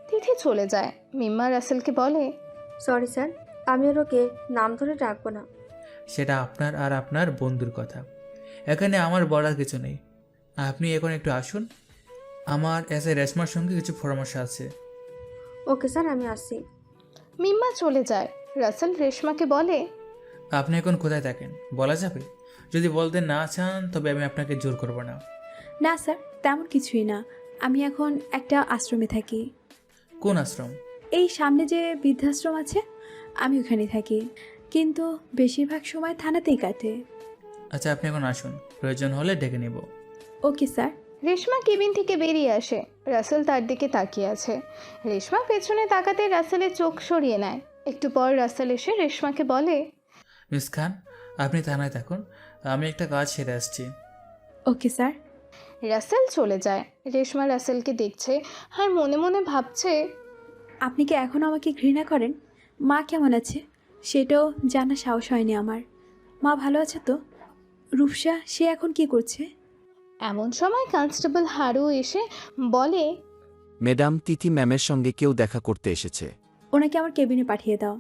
তিথি চলে যায়। মিম্মা রাসেলকে বলে, সরি স্যার, আমি আর ওকে নাম ধরে ডাকবো না। সেটা আপনার আর আপনার বন্ধুর কথা, এখানে আমার বলার কিছু নেই। আপনি এখন একটু আসুন, আমার এসে রেশমার সঙ্গে কিছু পরামর্শ আছে। ওকে স্যার, আমি আসছি। মিম্মা চলে যায়। রাসেল রেশমাকে বলে, আপনি এখন কোথায় থাকেন বলা যাবে? যদি বলতে না চান তবে আমি আপনাকে জোর করব না। না স্যার, তেমন কিছুই না। আমি এখন একটা আশ্রমে থাকি। কোন আশ্রম? এই সামনে যে বৃদ্ধাশ্রম আছে, আমি ওখানে থাকি, কিন্তু বেশিরভাগ সময় থানাতেই কাটে। আচ্ছা, আপনি এখন আসুন, প্রয়োজন হলে ডেকে নেব। Okay sir. রেশমা কেবিন থেকে বেরিয়ে আসে। রাসেল তার দিকে তাকিয়ে আছে। রেশমা পেছনে তাকাতে রাসেলের চোখ সরিয়ে নেয়। একটু পর রাসেল এসে রেশমাকে বলে, মিস খান, আপনি থানায় থাকুন, আমি একটা কাজ সেরে আসছি। Okay sir. রাসেল চলে যায়। রেশমা রাসেলকে দেখছে আর মনে মনে ভাবছে, আপনি কি এখন আমাকে ঘৃণা করেন? মা কেমন আছে সেটাও জানার সাহস হয়নি আমার। মা ভালো আছে তো? রূপসা, সে এখন কি করছে? এমন সময় কনস্টেবল হারু এসে বলে, ম্যাডাম, তিথি ম্যামের সঙ্গে কেউ দেখা করতে এসেছে। ওনাকে আমার কেবিনে পাঠিয়ে দাও।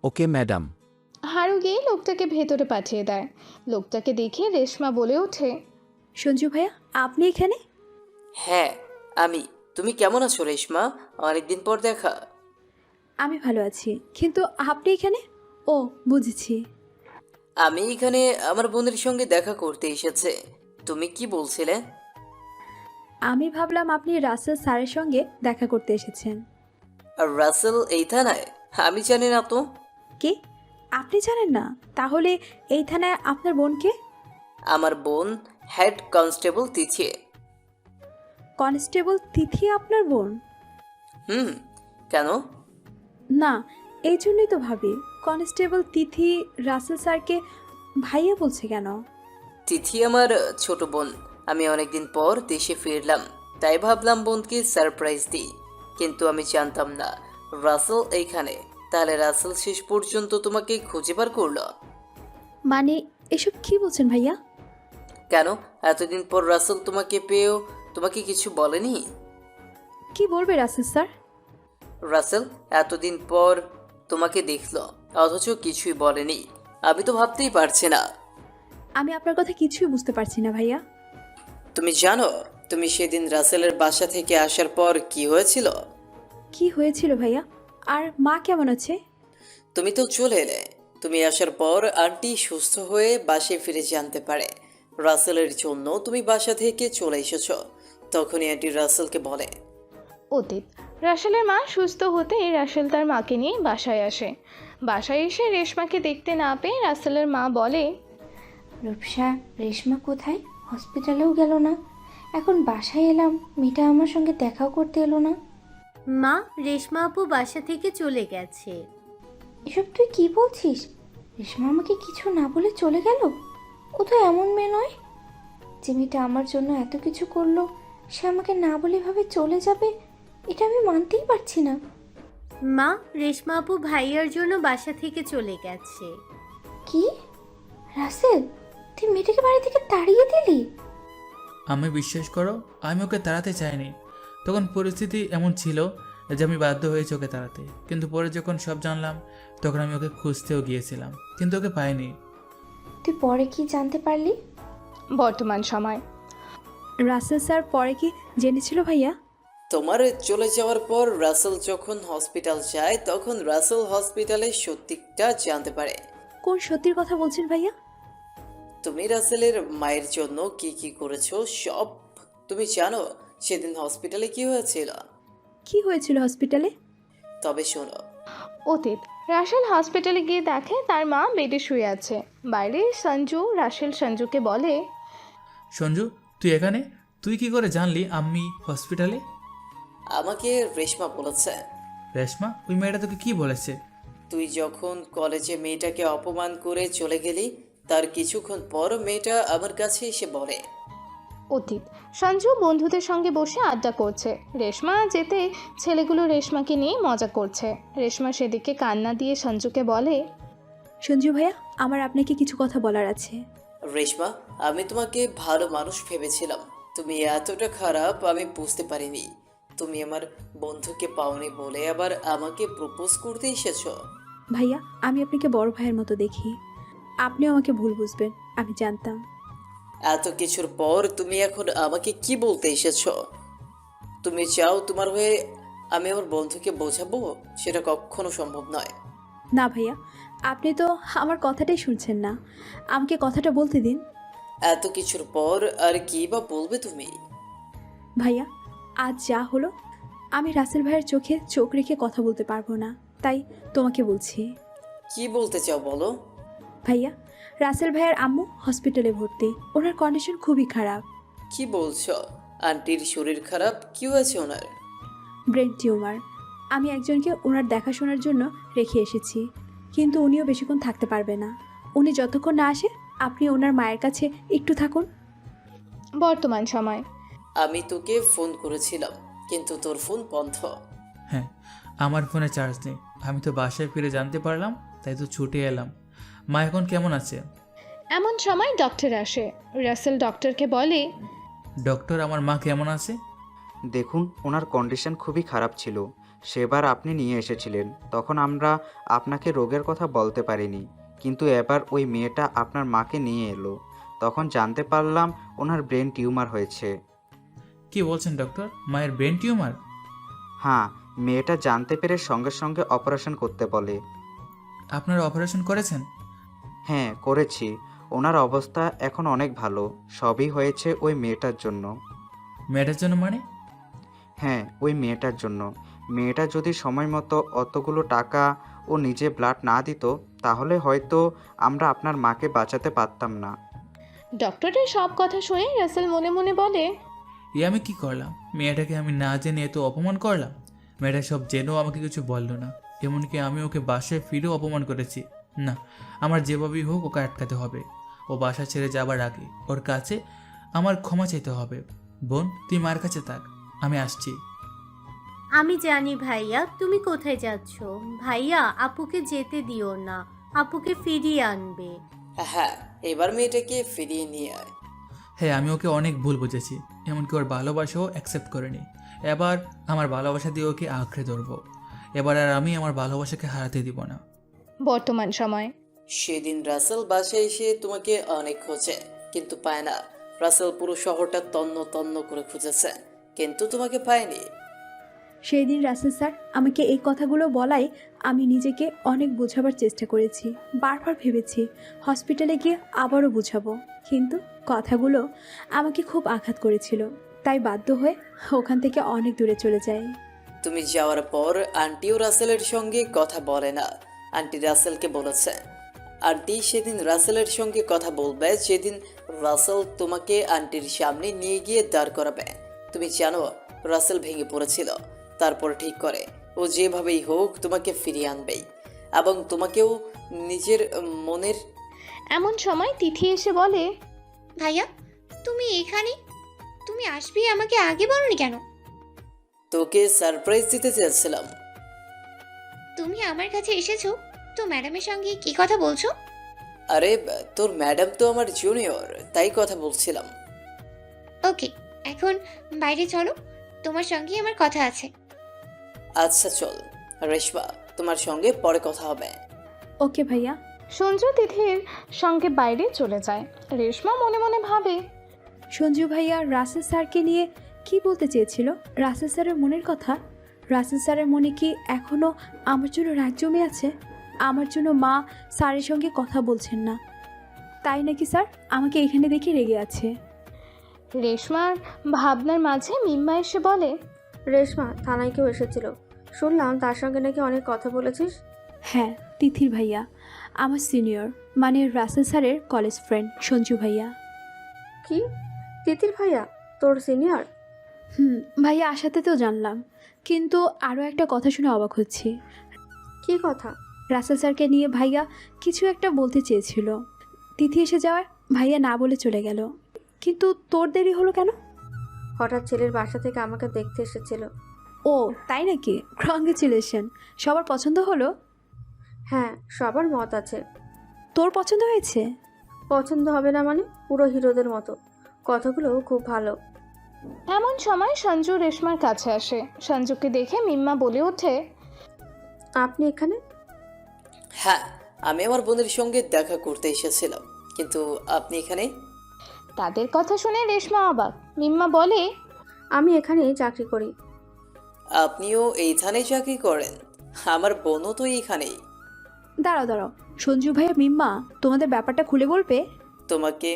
Okay madam. হারু গিয়ে লোকটাকে ভেতরে পাঠিয়ে দেয়। লোকটাকে দেখে রেশমা বলে ওঠে, সঞ্জু ভাইয়া, আপনি এখানে? হ্যাঁ আমি। তুমি কেমন আছো রেশমা? অনেকদিন পর দেখা। আমি ভালো আছি, কিন্তু আপনি এখানে? ও, বুঝেছি। আমি এখানে আমার বোনের সঙ্গে দেখা করতে এসেছে। তুমি কি বলছিলে? আমি ভাবলাম আপনি রাসেল স্যারের সঙ্গে দেখা করতে এসেছেন। আর রাসেল এই থানায়? আমি জানি না তো। কি, আপনি জানেন না? তাহলে এই থানায় আপনার বোনকে? আমার বোন হেড কনস্টেবল তিথি। কনস্টেবল তিথি আপনার বোন? কেন? না, এই জন্যই তো ভাবি কনস্টেবল তিথি রাসেল স্যারকে ভাইয়া বলছে কেন? তিথি আমার ছোট বোন। আমি অনেকদিন পর দেশে ফিরলাম, তাই ভাবলাম বোনকে সারপ্রাইজ দিই। কিন্তু আমি জানতাম না রাসেল এইখানে। তাহলে রাসেল শেষ পর্যন্ত তোমাকে খুঁজে বার করলো? মানে এসব কি বলছেন ভাইয়া? কেন, এতদিন পর রাসেল তোমাকে পেয়েও তোমাকে কিছু বলেনি? কি বলবে রাসেল স্যার? রাসেল এতদিন পর তোমাকে দেখলো অথচ কিছুই বলেনি। আমি তো ভাবতেই পারছি না। আমি আপনার কথা কিছুই বুঝতে পারছি না ভাইয়া। তুমি জানো তুমি সেদিন রাসেলের বাসা থেকে আসার পর কি হয়েছিল? কি হয়েছিল ভাইয়া? আর মা কেমন আছে? তুমি তো চলে এলে। তুমি আসার পর আন্টি সুস্থ হয়ে বাসায় ফিরে জানতে পারে রাসেলের জন্য তুমি বাসা থেকে চলে এসেছো। তখনই আন্টি রাসেলকে বলে। অতীত। রাসেলের মা সুস্থ হতে রাসেল তার মাকে নিয়ে বাসায় আসে। বাসায় এসে রেশমাকে দেখতে না পেয়ে রাসেলের মা বলে, রূপসা, রেশমা কোথায়? হসপিটালেও গেল না, এখন বাসায় এলাম, মেয়েটা আমার সঙ্গে দেখাও করতে এলো না। মা, রেশমা আপু বাসা থেকে চলে গেছে। এসব তুই কি বলছিস? রেশমা আমাকে কিছু না বলে চলে গেল? ও তো এমন মেয়ে নয়। যে মেয়েটা আমার জন্য এত কিছু করলো, সে আমাকে না বলে ভাবে চলে যাবে, এটা আমি মানতেই পারছি না। মা, রেশমা আপু ভাইয়ার জন্য বাসা থেকে চলে গেছে। কি? রাসেল, তুই মেয়েটাকে বাড়ি থেকে তাড়িয়ে দিলি? আমি বিশ্বাস করো, আমি ওকে তাড়াতে চাইনি। তখন পরিস্থিতি এমন ছিল যে আমি বাধ্য হয়েছি ওকে তাড়াতে। কিন্তু পরে যখন সব জানলাম তখন আমি ওকে খুঁজতেও গিয়েছিলাম, কিন্তু ওকে পাইনি। তুই পরে কি জানতে পারলি? বর্তমান সময়। রাসেল স্যার পরে কি জেনেছিল ভাইয়া? তোমার চলে যাওয়ার পর রাসেল যখন হসপিটাল যায় তখন রাসেল হসপিটালের সত্যিটা জানতে পারে। কোন সত্যির কথা বলছেন ভাইয়া? তুমি রাসেলের মায়ের জন্য কি কি করেছো সব তুমি জানো। সেদিন হসপিটালে কি হয়েছিল? কি হয়েছিল হসপিটালে? তবে শোনো। অতীত। রাসেল হসপিটালে গিয়ে দেখে তার মা বেডে শুয়ে আছে। বাইরে সঞ্জু। রাসেল সঞ্জুকে বলে, সঞ্জু, তুই এখানে? তুই কি করে জানলি আমি হসপিটালে? আমাকে রেশমা বলেছে। রেশমা? ওই মেয়েটা তোকে কি বলেছে? তুই যখন কলেজে মেয়েটাকে অপমান করে চলে গেলি তার কিছুক্ষণ পর মেয়েটা আমার কাছে এসে বলে। অতীত। সঞ্জু বন্ধুদের সঙ্গে বসে আড্ডা করছে। রেশমা যেতে ছেলেগুলো রেশমাকে নিয়ে মজা করছে। রেশমা সেদিকে কান্না দিয়ে সঞ্জুকে বলে, সঞ্জু ভাইয়া, আমার আপনাকে কিছু কথা বলার আছে। রেশমা, আমি তোমাকে ভালো মানুষ ভেবেছিলাম, তুমি এতটা খারাপ আমি বুঝতে পারিনি। তুমি আমার বন্ধুকে পাওনি বলে আবার আমাকে প্রপোজ করতে এসেছো। ভাইয়া, আমি আপনাকে বড় ভাইয়ের মতো দেখি। আপনিও আমাকে ভুল বুঝবেন, আমি জানতাম। এত কিছুর পর তুমি এখন আমাকে কি বলতে এসেছো? তুমি চাও তোমার হয়ে আমি আমার বন্ধুকে বোঝাবো? সেটা কখনো সম্ভব নয়। না ভাইয়া, আপনি তো আমার কথাটাই শুনছেন না। আমাকে কথাটা বলতে দিন। এত কিছুর পর আর কি বা বলবে তুমি? ভাইয়া, আজ যা হলো আমি রাসেল ভাইয়ের চোখে চোখ রেখে কথা বলতে পারবো না, তাই তোমাকে বলছি। কি বলতে চাও বলো। ভাইয়া, রাসেল ভাইয়ের আম্মু হসপিটালে ভর্তি, ওনার কন্ডিশন খুবই খারাপ। কি বলছো? আন্টির শরীর খারাপ? কি হয়েছে ওনার? Brain tumour. আমি একজনকে ওনার দেখাশোনার জন্য রেখে এসেছি, কিন্তু উনিও বেশিক্ষণ থাকতে পারবে না। উনি যতক্ষণ না আসে আপনি ওনার মায়ের কাছে একটু থাকুন। বর্তমান সময় আমি তোকে ফোন করেছিলাম, কিন্তু তোর ফোন বন্ধ। হ্যাঁ, আমার ফোনে চার্জ নেই। আমি তো বাসায় ফিরে জানতে পারলাম, তাই তো ছুটে এলাম। মা এখন কেমন আছে? এমন সময় ডক্টর আসে। রাসেল ডক্টরকে বলে, ডক্টর, আমার মা কেমন আছে? দেখুন, ওনার কন্ডিশন খুবই খারাপ ছিল। সেবার আপনি নিয়ে এসেছিলেন, তখন আমরা আপনাকে রোগের কথা বলতে পারিনি, কিন্তু এবার ওই মেয়েটা আপনার মাকে নিয়ে এলো, তখন জানতে পারলাম ওনার ব্রেন টিউমার হয়েছে। কি বলছেন ডক্টর? মায়ের ব্রেন টিউমার? হ্যাঁ, মেয়েটা জানতে পেরে সঙ্গে সঙ্গে অপারেশন করতে বলে। আপনারা অপারেশন করেছেন? হ্যাঁ, করেছি। ওনার অবস্থা এখন অনেক ভালো। সবই হয়েছে ওই মেয়েটার জন্য। মেয়েটার জন্য মানে? হ্যাঁ, ওই মেয়েটার জন্য। মেয়েটা যদি সময় মতো অতগুলো টাকা ও নিজে ব্লাড না দিত, তাহলে হয়তো আমরা আপনার মাকে বাঁচাতে পারতাম না। ডক্টরের সব কথা শুনে রাসেল মনে মনে বলে, আমি কি করলাম? মেয়েটাকে আমি না জেনে এত অপমান করলাম। মেয়েটা সব জেনেও আমাকে কিছু বললো না। এমনকি আমি ওকে বাসায় ফিরেও অপমান করেছি। না, আমার যেভাবেই হোক ওকে আটকাতে হবে। ও বাসা ছেড়ে যাবার আগে ওর কাছে আমার ক্ষমা চাইতে হবে। বোন, তুই মার কাছে থাক, আমি আসছি। আমি জানি ভাইয়া তুমি কোথায় যাচ্ছ। ভাইয়া আপুকে যেতে দিও না, আপুকে ফিরিয়ে আনবে। হ্যাঁ, এবার মেয়েটাকে ফিরিয়ে নিয়ে আয়। হ্যাঁ, আমি ওকে অনেক ভুল বুঝেছি। এমনকি ওর ভালোবাসাও অ্যাকসেপ্ট করিনি। এবার আমার ভালোবাসা দিয়ে ওকে আঁকড়ে ধরবো। এবার আর আমি আমার ভালোবাসাকে হারাতে দিব না। বর্তমান সময় সেদিন রাসেল বাসায় এসে তোমাকে অনেক খোঁজে, কিন্তু পায় না। রাসেল পুরো শহরটা তন্ন তন্ন করে খুঁজেছে, কিন্তু তোমাকে পায়নি। সেই দিন রাসেল স্যার আমাকে এই কথাগুলো বলায় আমি নিজেকে অনেক বোঝাবার চেষ্টা করেছি। বারবার ভেবেছি হসপিটালে গিয়ে আবারও বুঝাবো, কিন্তু কথাগুলো আমাকে খুব আঘাত করেছিল, তাই বাধ্য হয়ে ওখান থেকে অনেক দূরে চলে যাই। তুমি যাওয়ার পর আন্টিও রাসেলের সঙ্গে কথা বলে না। আন্টি রাসেলকে বলেছে আন্টি সেদিন রাসেলের সঙ্গে কথা বলবে যেদিন রাসেল তোমাকে আন্টির সামনে নিয়ে গিয়ে দাঁড় করাবে। তুমি জানো রাসেল ভেঙে পড়েছিল, তারপর ঠিক করে ও যেভাবেই হোক তোমাকে ফিরিয়ে আনবেই, এবং তোমাকেও নিজের মনের। এমন সময় তিথি এসে বলে, ভাইয়া তুমি এখানে? তুমি আসবি আমাকে আগে বলনি কেন? তোকে সারপ্রাইজ দিতে চেয়েছিলাম। তুমি আমার কাছে এসেছো তো ম্যাডামের সঙ্গে কি কথা বলছো? আরে তোর ম্যাডাম তো আমার জুনিয়র, তাই কথা বলছিলাম। ওকে, এখন বাইরে চলো, তোমার সঙ্গে আমার কথা আছে। আচ্ছা চল। রেশমা, তোমার সঙ্গে পরে কথা হবে। ওকে ভাইয়া। সঞ্জু তিথির সঙ্গে বাইরে চলে যায়। রেশমা মনে মনে ভাবে, সঞ্জু ভাইয়া রাসেল স্যারকে নিয়ে কি বলতে চেয়েছিল? রাসেল স্যারের মনের কথা? রাসেল স্যারের মনে কি এখনও আমার জন্য রাগ জমে আছে? আমার জন্য মা স্যারের সঙ্গে কথা বলছেন না, তাই নাকি স্যার আমাকে এখানে দেখে রেগে আছে? রেশমার ভাবনার মাঝে মিম্মা এসে বলে, রেশমা, থানায় কেউ এসেছিল, শুনলাম তার সঙ্গে নাকি অনেক কথা বলেছিস। হ্যাঁ, তিথির ভাইয়া, আমার সিনিয়র, মানে রাসেল স্যারের কলেজ ফ্রেন্ড সঞ্জু ভাইয়া। কি? তিতির ভাইয়া তোর সিনিয়র? ভাইয়া আসাতে তো জানলাম, কিন্তু আরও একটা কথা শুনে অবাক হচ্ছি। কি কথা? রাসেল স্যারকে নিয়ে ভাইয়া কিছু একটা বলতে চেয়েছিল। তিথি এসে যাওয়ার ভাইয়া না বলে চলে গেল, কিন্তু তোর দেরি হলো কেন? হঠাৎ ছেলের বাসা থেকে আমাকে দেখতে এসেছিল। ও তাই নাকি? কংগ্রেচুলেশন। সবার পছন্দ হলো? হ্যাঁ, সবার মত আছে। তোর পছন্দ হয়েছে? পছন্দ হবে না মানে? পুরো হিরোদের মতো। কথাগুলো খুব ভালো। এমন সময় সঞ্জু রেশমার কাছে আসে। সঞ্জুকে দেখে মিম্মা বলে ওঠে, আপনি এখানে? হ্যাঁ, আমি আমার বোনের সঙ্গে দেখা করতে এসেছিলাম, কিন্তু আপনি এখানে? তাদের কথা শুনে রেশমা অবাক। মিম্মা বলে, আমি এখানেই চাকরি করি। আপনিও এইখানেই চাকরি করেন? আমার বোনও তো এইখানেই। দাঁড়াও দাঁড়াও, সঞ্জু ভাইয়া মিম্মা তোমাদের ব্যাপারটা খুলে বলবে? তোমাকে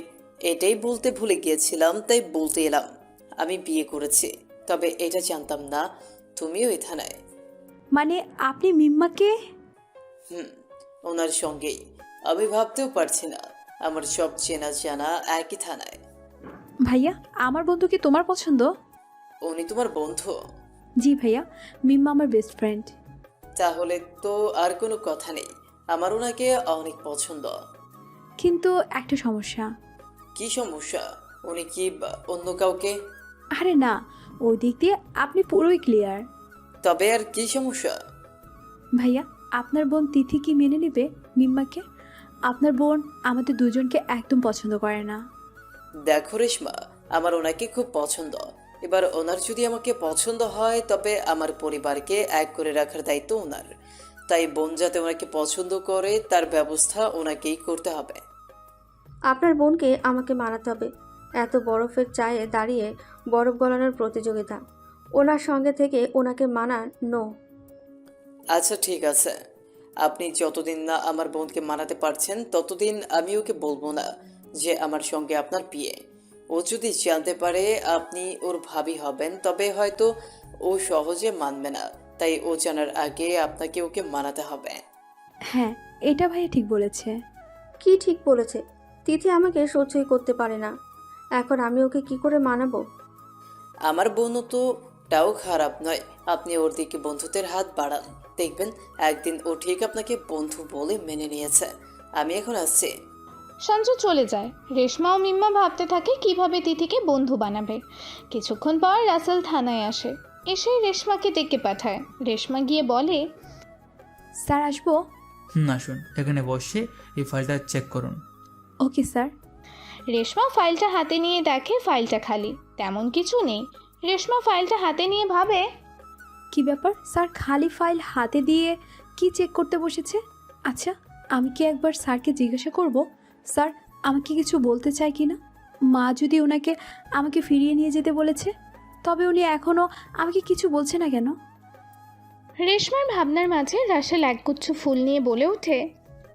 এটাই বলতে ভুলে গিয়েছিলাম, তাই বলতে এলাম। আমি বিয়ে করেছি, তবে এটা জানতাম না তুমিও এই থানায়? মানে আপনি মিম্মাকে? হুম, ওনার সঙ্গেই। আমি ভাবতেও পারছি না আমার সব চেনা জানা একই থানায়। ভাইয়া, আমার বন্ধু কি তোমার পছন্দ? উনি তোমার বন্ধু? জি ভাইয়া, মিম্মা আমার বেস্ট ফ্রেন্ড। তাহলে তো আর কোনো কথা নেই, আমার ওনাকে অনেক পছন্দ। কিন্তু একটা সমস্যা। কি সমস্যা? উনি কি অন্য কাউকে? আরে না, ওই দিক দিয়ে আপনি পুরোই ক্লিয়ার। তবে আর কি সমস্যা? ভাইয়া, আপনার বোন তিথি কি মেনে নেবে মিম্মাকে? আপনার বোন আমাদের দুজনকে একদম পছন্দ করে না। দেখো রেশমা, আমার ওনাকে খুব পছন্দ। এবার ওনার যদি আমাকে পছন্দ হয় তবে আমার পরিবারকে এক করে রাখার দায়িত্ব ওনার। তাই বোন যাতে ওনাকে পছন্দ করে তার ব্যবস্থা ওনাকেই করতে হবে। আপনার বোনকে আমাকে মানাতে হবে। এত বরফের চায়ে দাঁড়িয়ে বরফ গলানোর প্রতিযোগিতা, ওনার সঙ্গে থেকে ওনাকে মানা নো। আচ্ছা ঠিক আছে, আপনি যতদিন না আমার বোনকে মানাতে পারছেন ততদিন আমি ওকে বলবো না যে আমার সঙ্গে আপনার বিয়ে। ও যদি জানতে পারে আপনি ওর ভাবি হবেন তবে হয়তো ও সহজে মানবে না। তাই ও জানার আগে আপনাকে ওকে মানাতে হবে। হ্যাঁ, এটা ভাইয়া ঠিক বলেছে। কি ঠিক বলেছে? তিথি আমাকে সহ্যই করতে পারে না, এখন আমি ওকে কি করে মানাবো? আমার বোনও তো টাও খারাপ নয়, আপনি ওর দিকে বন্ধুত্বের হাত বাড়ান, দেখবেন একদিন ও ঠিক আপনাকে বন্ধু বলে মেনে নিয়েছে। আমি এখন আসছি। সঞ্জু চলে যায়। রেশমা ও মিম্মা ভাবতে থাকে কিভাবে তিথিকে বন্ধু বানাবে। কিছুক্ষণ পর রাসেল থানায় আসে। এসে রেশমাকে ডেকে পাঠায়। রেশমা গিয়ে বলে, স্যার আসবো? আসুন, এখানে বসে এই ফাইলটা চেক করুন। Okay sir. রেশমা ফাইলটা হাতে নিয়ে দেখে ফাইলটা খালি, তেমন কিছু নেই। রেশমা ফাইলটা হাতে নিয়ে ভাবে, কি ব্যাপার স্যার, খালি ফাইল হাতে দিয়ে কি চেক করতে বসেছে? আচ্ছা, আমি কি একবার স্যারকে জিজ্ঞাসা করব স্যার আমাকে কিছু বলতে চায় কি না। মা যদি ওনাকে আমাকে ফিরিয়ে নিয়ে যেতে বলেছে, তবে উনি এখনও আমাকে কিছু বলছে না কেন? রেশমার ভাবনার মাঝে রাসেল একগুচ্ছ ফুল নিয়ে বলে ওঠে,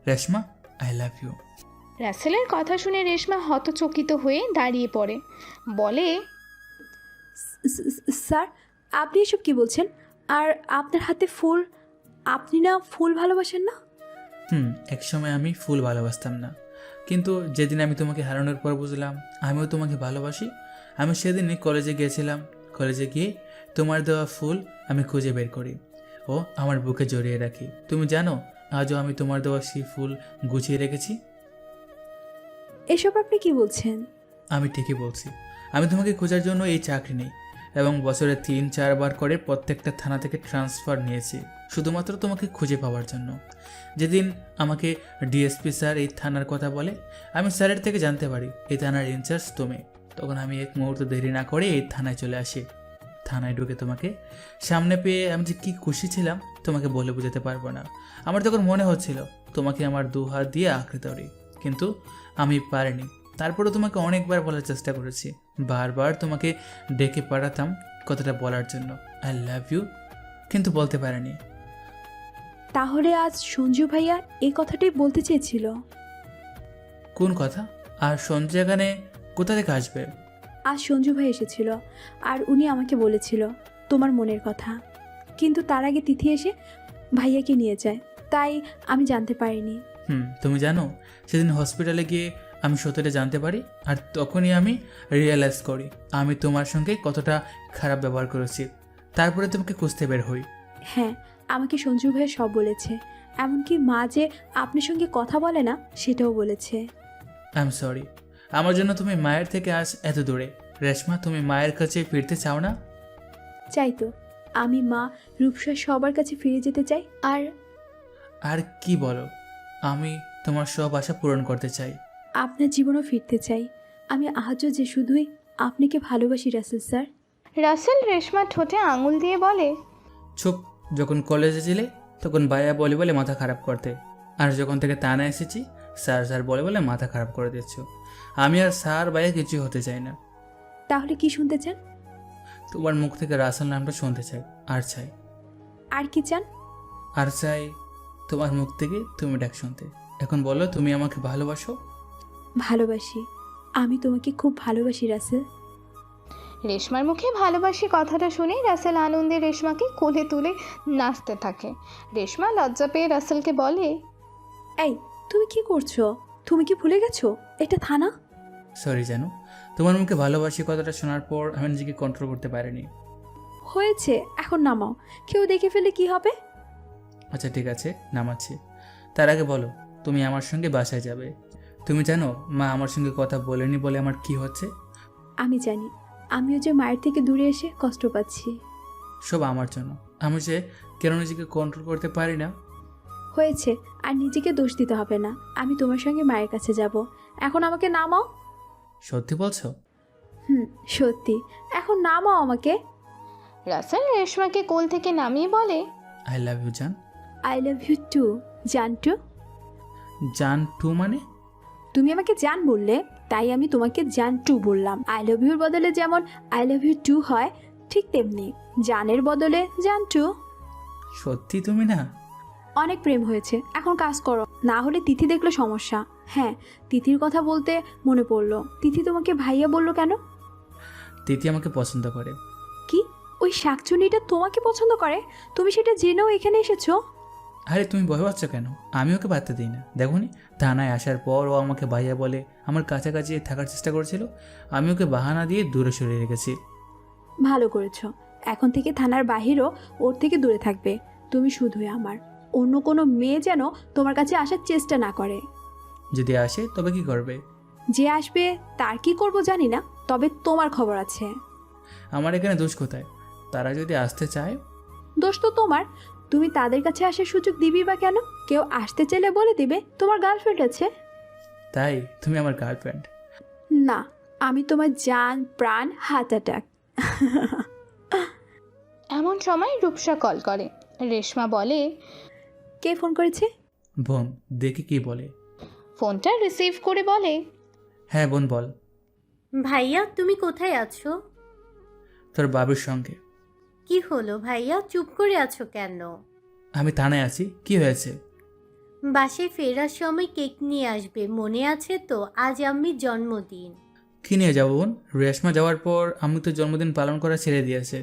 রেশমা, আই লাভ ইউ। রাসেলের কথা শুনে রেশমা হতচকিত হয়ে দাঁড়িয়ে পড়ে। বলে, স্যার আপনি এসব কি বলছেন? আর আপনার হাতে ফুল, আপনি না ফুল ভালোবাসেন না? একসময় আমি ফুল ভালোবাসতাম না, কিন্তু যেদিন আমি তোমাকে হারানোর পর বুঝলাম আমিও তোমাকে ভালোবাসি, আমি সেদিনই কলেজে গিয়েছিলাম। কলেজে গিয়ে তোমার দেওয়া ফুল আমি খুঁজে বের করি ও আমার বুকে জড়িয়ে রাখি। তুমি জানো আজও আমি তোমার দেওয়া সেই ফুল গুছিয়ে রেখেছি। এসব আপনি কি বলছেন? আমি ঠিকই বলছি। আমি তোমাকে খোঁজার জন্য এই চাকরি নেই এবং বছরে 3-4 বার করে প্রত্যেকটা থানা থেকে ট্রান্সফার নিয়েছি শুধুমাত্র তোমাকে খুঁজে পাওয়ার জন্য। যেদিন আমাকে ডিএসপি স্যার এই থানার কথা বলে, আমি স্যারের থেকে জানতে পারি এই থানার ইনচার্জ তুমি, তখন আমি এক মুহূর্ত দেরি না করে এই থানায় চলে আসি। থানায় ঢুকে তোমাকে সামনে পেয়ে আমি যে কী খুশি ছিলাম তোমাকে বলে বোঝাতে পারবো না। আমার তখন মনে হচ্ছিল তোমাকে আমার 2 হাত দিয়ে আঁকড়ে ধরি, কিন্তু আমি পারিনি। তারপরে তোমাকে অনেকবার বলার চেষ্টা করেছি, বারবার তোমাকে ডেকে পাঠাতাম কথাটা বলার জন্য, আই লাভ ইউ, কিন্তু বলতে পারিনি। তাহলে আজ সঞ্জু ভাইয়া এই কথাটাই বলতে চেয়েছিল। কোন কথা? আর সঞ্জয় এখানে কোথা থেকে আসবে? আজ সঞ্জু ভাই এসেছিল আর উনি আমাকে বলেছিল তোমার মনের কথা, কিন্তু তার আগে তিথি এসে ভাইয়াকে নিয়ে যায়, তাই আমি জানতে পারিনি। তুমি জানো সেদিন হসপিটালে গিয়ে আমি সত্যিটা জানতে পারি, আর তখনই আমি রিয়েলাইজ করি আমি তোমার সঙ্গে কতটা খারাপ ব্যবহার করেছি। তারপরে তোমাকে খুঁজতে বের হই। হ্যাঁ, আমাকে সঞ্জু ভাইয়া সব বলেছে, এমনকি মা যে আপনার সঙ্গে কথা বলে না সেটাও বলেছে। আই এম সরি, আমার জন্য তুমি মায়ের থেকে আজ এত দূরে। রেশমা, তুমি মায়ের কাছে ফিরতে চাও না? চাই তো, আমি মা রূপসা সবার কাছে ফিরে যেতে চাই। আর কি বলো, আমি তোমার সব আশা পূরণ করতে চাই। আপনার জীবনও ফিরতে চাই। আমি আজও যে শুধুই আপনাকে ভালোবাসি রাসেল স্যার। রাসেল রেশমার ঠোঁটে আঙুল দিয়ে বলে, চুপ। যখন কলেজে ছিলে তখন ভাইয়া বলে বলে মাথা খারাপ করতে, আর যখন থেকে টানা এসেছি স্যার স্যার বলে বলে মাথা খারাপ করে দিচ্ছ। আমি আর স্যার ভাইয়া কিছু হতে চাই না। তাহলে কি শুনতে চান? তোমার মুখ থেকে রাসেল নামটা শুনতে চাই। আর চাই, আর কি চান? আর চাই তোমার মুখ থেকে তুমি ডাক শুনতে। এখন বলো, তুমি আমাকে ভালোবাসো? ভালোবাসি, আমি তোমাকে খুব ভালোবাসি রাসেল। রেশমার মুখে ভালোবাসি কথাটা শুনে রাসেল আনন্দে রেশমাকে কোলে তুলে নাচতে থাকে। রেশমা লজ্জা পেয়ে রাসেলকে বলে, এই তুমি কি করছো? তুমি কি ভুলে গেছো এটা থানা? সরি জানো, তোমার মুখে ভালোবাসি কথাটা শোনার পর আমি নিজেকে কন্ট্রোল করতে পারিনি। হয়েছে, এখন নামাও, কেউ দেখে ফেলে কি হবে? আচ্ছা ঠিক আছে, নামাচ্ছি। তার আগে বলো, তুমি আমার সঙ্গে বাসায় যাবে। তুমি জানো মা আমার সঙ্গে কথা বলেনি বলে আমার কি হচ্ছে? আমি জানি, আমিও যে মায়ের থেকে দূরে এসে কষ্ট পাচ্ছি। সব আমার জন্য। আমি যে কেন নিজেকে কন্ট্রোল করতে পারি না। হয়েছে, আর নিজেকে দোষ দিতে হবে না। আমি তোমার সঙ্গে মায়ের কাছে যাব। এখন আমাকে নামাও। সত্যি বলছো? সত্যি, এখন নামাও আমাকে। রাসেল রেশমাকে কোল থেকে নামিয়ে বলে, আই লাভ ইউ জান। আই লাভ ইউ টু জানটু। জান টু মানে? তুমি আমাকে জান বললে, তাই আমি তোমাকে জান টু বললাম। আই লাভ ইউর বদলে যেমন আই লাভ ইউ টু হয়, ঠিক তেমনি জানের বদলে জান টু। সত্যি তুমি না? অনেক প্রেম হয়েছে, এখন কাজ করো, না হলে তিথি দেখলে সমস্যা। হ্যাঁ, তিথির কথা বলতে মনে পড়লো, তিথি তোমাকে ভাইয়া বললো কেন? তিথি আমাকে পছন্দ করে। কি, ওই শাকচুনিটা তোমাকে পছন্দ করে? তুমি সেটা জেনেও এখানে এসেছো? আরে তুমি ভয় পাচ্ছ কেন? আমি ওকে পাত্তা দিই না। দেখোনি, থানায় আসার পর ও আমাকে ভাইয়া বলে আমার কাছাকাছি থাকার চেষ্টা করেছিল। আমি ওকে বাহানা দিয়ে দূরে সরিয়ে রেখেছি। ভালো করেছো, এখন থেকে থানার বাহিরও ওর থেকে দূরে থাকবে। তুমি শুধুই আমার, অন্য কোনো মেয়ে যেন তোমার কাছে আসার চেষ্টা না করে। যদি আসে তবে কি করবে? যে আসবে তার কি করব জানি না, তবে তোমার খবর আছে। আমার এখানে দোষ কোথায়? তারা যদি আসতে চায়? দোষ তো তোমার, তুমি তাদের কাছে আসার সুযোগ দিবি বা কেন? কেউ আসতে চাইলে বলে দিবে তোমার গার্লফ্রেন্ড আছে। তাই তুমি আমার গার্লফ্রেন্ড? না, আমি তোমার জান প্রাণ হার্ট অ্যাটাক। এমন সময় রূপসা কল করে। রেশমা বলে, কে ফোন করেছে? বোন, দেখি কি বলে। ফোনটা রিসিভ করে বলে, হ্যাঁ বোন বল। ভাইয়া তুমি কোথায় আছো? তোর বাবুর সঙ্গে। কি হলো ভাইয়া, চুপ করে আছো কেন? আমি থানায় আছি, কি হয়েছে? বাসায় ফেরার সময় কেক নিয়ে আসবে, মনে আছে তো? আজ আম্মির জন্মদিন। কি নিয়ে যাবো বোন? রেশমা যাওয়ার পর আমি তো জন্মদিন পালন করা ছেড়ে দিয়েছে।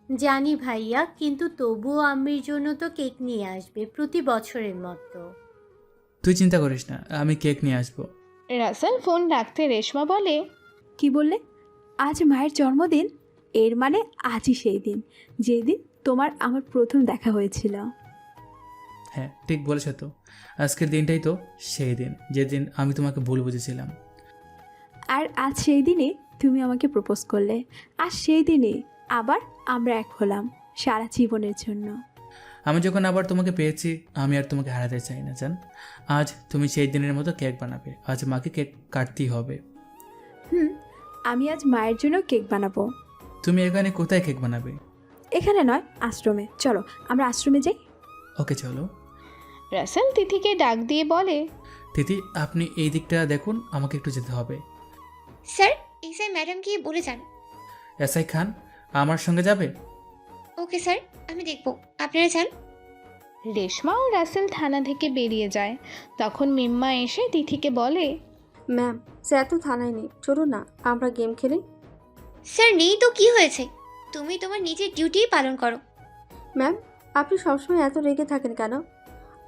জানি ভাইয়া, কিন্তু তবুও আম্মির জন্য তো কেক নিয়ে আসবে প্রতি বছরের মতো। তুই চিন্তা করিস না, আমি কেক নিয়ে আসবো। রাসেল ফোন রাখতে রেশমা বলে, কি বললে? আজ মায়ের জন্মদিন? এর মানে আজই সেই দিন যেদিন তোমার আমার প্রথম দেখা হয়েছিল। হ্যাঁ ঠিক বলেছ তো, আজকের দিনটাই তো সেই দিন যেদিন আমি তোমাকে ভুল বুঝেছিলাম। আর আজ সেই দিনে তুমি আমাকে প্রপোজ করলে, আর সেই দিনে আবার আমরা এক হলাম সারা জীবনের জন্য। আমি যখন আবার তোমাকে পেয়েছি, আমি আর তোমাকে হারাতে চাই না জান। আজ তুমি সেই দিনের মতো কেক বানাবে, আজ মাকে কেক কাটতেই হবে। আমি আজ মায়ের জন্য কেক বানাবো। তুমি এখানে কোথায় কেক বানাবে? এখানে নয়, আশ্রমে। চলো আমরা আশ্রমে যাই। ওকে চলো। রাসেল তিথিকে ডাক দিয়ে বলে, তিথি আপনি এই দিকটা দেখুন, আমাকে একটু যেতে হবে। স্যার, এসআই ম্যাডামকে বলে যান। এসআই খান আমার সঙ্গে যাবে? ওকে স্যার, আমি দেখব, আপনারা যান। রেশমা ও রাসেল থানা থেকে বেরিয়ে যায়। তখন মিম্মা এসে তিথিকে বলে, ম্যাম, স্যার তো থানায় নেই, চলুন না আমরা গেম খেলি। স্যার নেই তো কি হয়েছে, তুমি তোমার নিজের ডিউটি পালন করো। ম্যাম, আপনি সবসময় এত রেগে থাকেন কেন?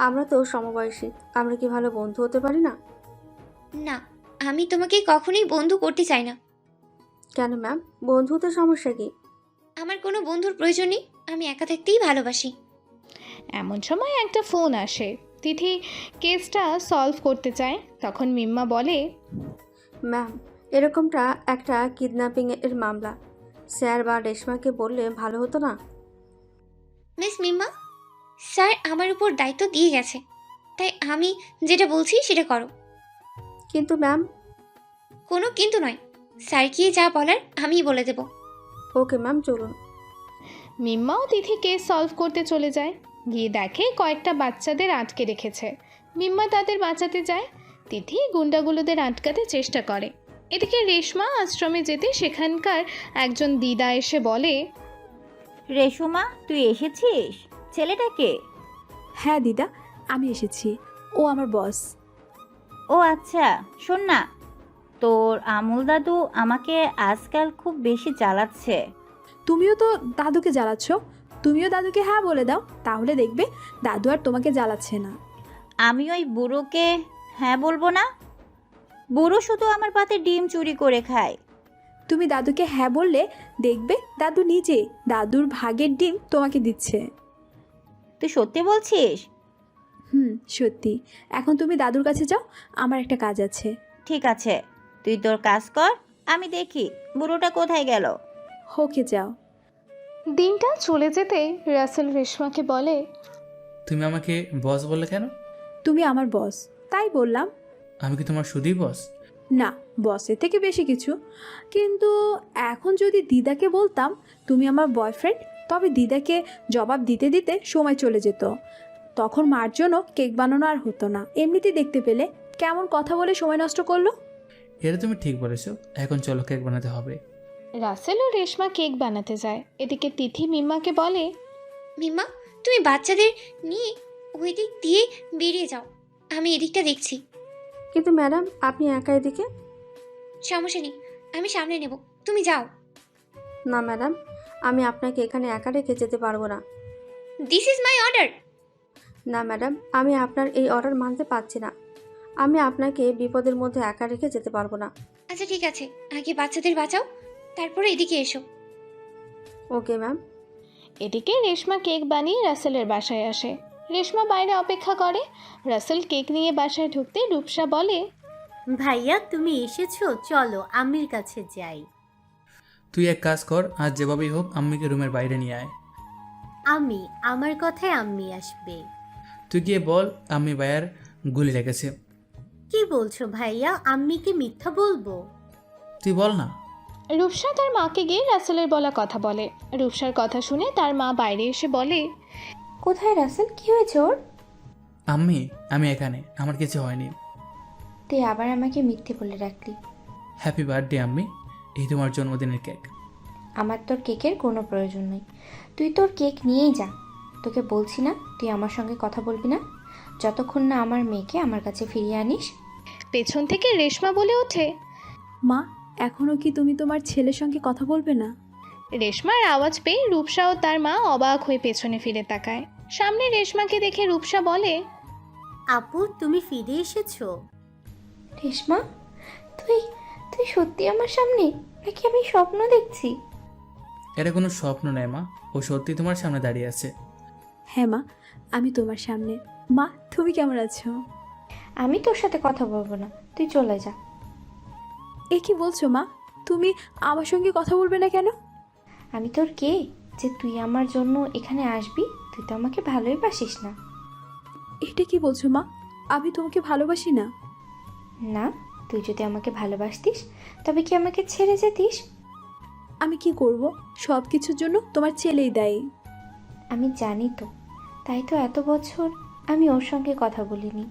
আমরা তো সমবয়সী, আমরা কি ভালো বন্ধু হতে পারি না? না, আমি তোমাকে কখনোই বন্ধু করতে চাই না। কেন ম্যাম, বন্ধু হতে সমস্যা কি? আমার কোনো বন্ধুর প্রয়োজন নেই, আমি একা থাকতেই ভালোবাসি। এমন সময় একটা ফোন আসে। তিথি কেসটা সলভ করতে চায়। তখন মিম্মা বলে, ম্যাম, এরকমটা একটা কিডন্যাপিংয়ের মামলা, স্যার বা রেশমাকে বললে ভালো হতো না? মিস মিম্মা, স্যার আমার উপর দায়িত্ব দিয়ে গেছে, তাই আমি যেটা বলছি সেটা করো। কিন্তু ম্যাম। কোনো কিন্তু নয়, স্যারকে যা বলার আমিই বলে দেব। ওকে ম্যাম, চলুন। মিম্মাও তিথি কেস সলভ করতে চলে যায়। গিয়ে দেখে কয়েকটা বাচ্চাদের আটকে রেখেছে। মিম্মা তাদের বাঁচাতে যায়। তিথি গুন্ডাগুলোদের আটকাতে চেষ্টা করে। এদিকে রেশমা আশ্রমে যেতে সেখানকার একজন দিদা এসে বলে, রেশমা, তুই এসেছিস? ছেলেটাকে? হ্যাঁ দিদা, আমি এসেছি, ও আমার বস। ও আচ্ছা, শোন না, তোর আমুল দাদু আমাকে আজকাল খুব বেশি জ্বালাচ্ছে। তুমিও তো দাদুকে জ্বালাচ্ছ। তুমিও দাদুকে হ্যাঁ বলে দাও, তাহলে দেখবে দাদু আর তোমাকে জ্বালাচ্ছে না। আমি ওই বুড়োকে হ্যাঁ বলবো না? বুড়ো শুধু আমার পাতে ডিম চুরি করে খায়। তুমি দাদুকে হ্যাঁ বললে দেখবে দাদু নিজে দাদুর ভাগের ডিম তোমাকে দিচ্ছে। তুই সত্যি বলছিস? সত্যি। এখন তুমি দাদুর কাছে যাও, আমার একটা কাজ আছে। ঠিক আছে, তুই তোর কাজ কর, আমি দেখি বুড়োটা কোথায় গেল। ওকে, যাও। দিনটা চলে যেতেই রাসেল রেশমাকে বলে, তুমি আমাকে বস বললে কেন? তুমি আমার বস, তাই বললাম। আমি কি তোমার শুধুই বস? না, বসের থেকে বেশি কিছু। কিন্তু এখন যদি দিদাকে বলতাম তুমি আমার বয়ফ্রেন্ড, তবে দিদাকে জবাব দিতে দিতে সময় চলে যেত। তখন মার জন্য কেক বানানো আর হতো না। এমনিতেই দেখতে পেলে কেমন কথা বলে সময় নষ্ট করলো। এটা তুমি ঠিক বলেছো। এখন চলো, কেক বানাতে হবে। রাসেল ও রেশমা কেক বানাতে যায়। এদিকে তিথি মিম্মাকে বলে, মিম্মা, তুমি বাচ্চাদের নিয়ে ওই দিক দিয়ে বেরিয়ে যাও, আমি এদিকটা দেখছি। কিন্তু ম্যাডাম, আপনি একা এদিকে? সমস্যা নেই, আমি সামনে নেব, তুমি যাও। না ম্যাডাম, আমি আপনাকে এখানে একা রেখে যেতে পারবো না। This is my order. না ম্যাডাম, আমি আপনার এই অর্ডার মানতে পারছি না। আমি আপনাকে বিপদের মধ্যে একা রেখে যেতে পারবো না। আচ্ছা ঠিক আছে, আগে বাচ্চাদের বাঁচাও, তারপরে এদিকে এসো। Okay ma'am. এদিকে রেশমা কেক বানিয়ে রাসেলের বাসায় আসে। রেশমা বাইরে অপেক্ষা করে। রাসেল কেক নিয়ে বাসায় ঢুকতে রূপসা বলে, ভাইয়া তুমি এসেছো, চলো আম্মির কাছে যাই। তুই এক কাজ কর, আজ যেভাবেই হোক আম্মিকে রুমের বাইরে নিয়ে আয়। আমার কথায় আম্মি আসবে। তুই গিয়ে বল আম্মি ভাইয়ার গুলি লেগেছে। কি বলছো ভাইয়া? আম্মিকে মিথ্যা বলবো? তুই বল না। রূপসা তার মাকে গিয়ে রাসেলের বলা কথা বলে। রূপসার কথা শুনে তার মা বাইরে এসে বলে, কোথায় রাসেল, কি হয়েছে ওর? আম্মি, আমি এখানে, আমার কিছু হয়নি। তুই আবার আমাকে মিথ্যে বলে রাখলি। হ্যাপি বার্থডে আম্মি, এই তোমার জন্মদিনের কেক। আমার তোর কেকের কোনো প্রয়োজন নেই, তুই তোর কেক নিয়েই যা। তোকে বলছি না তুই আমার সঙ্গে কথা বলবি না যতক্ষণ না আমার মেয়েকে আমার কাছে ফিরিয়ে আনিস। পেছন থেকে রেশমা বলে ওঠে, মা, এখনও কি তুমি তোমার ছেলের সঙ্গে কথা বলবে না? রেশমার আওয়াজ পেয়ে রূপসা ও তার মা অবাক হয়ে পেছনে ফিরে তাকায়। সামনে রেশমাকে দেখে রূপসা বলে, আপু তুমি ফিরে এসেছো? রেশমা, তুই তুই সত্যি আমার সামনে, নাকি আমি স্বপ্ন দেখছি? এটা কোনো স্বপ্ন নয় মা, ও সত্যি তোমার সামনে দাঁড়িয়ে আছে। হ্যাঁ মা, আমি তোমার সামনে। মা, তুমি কেমন আছো? আমি তোর সাথে কথা বলবো না, তুই চলে যা। এ কি বলছো মা? তুমি আমার সঙ্গে কথা বলবে না কেন? আমি তোর কে যে তুই আমার জন্য এখানে আসবি? তুই তো আমাকে ভালোই বাসিস না। এটা কি বলছো মা? আমি তোমাকে ভালোবাসি না। না, তুই যদি আমাকে ভালোবাসতিস তবে কি আমাকে ছেড়ে যেতিস? আমি কি করব? সব কিছুর জন্য তোমার ছেলেই দায়ী। আমি জানি তো, তাই তো এত বছর আমি ওর সঙ্গে কথা বলিনি।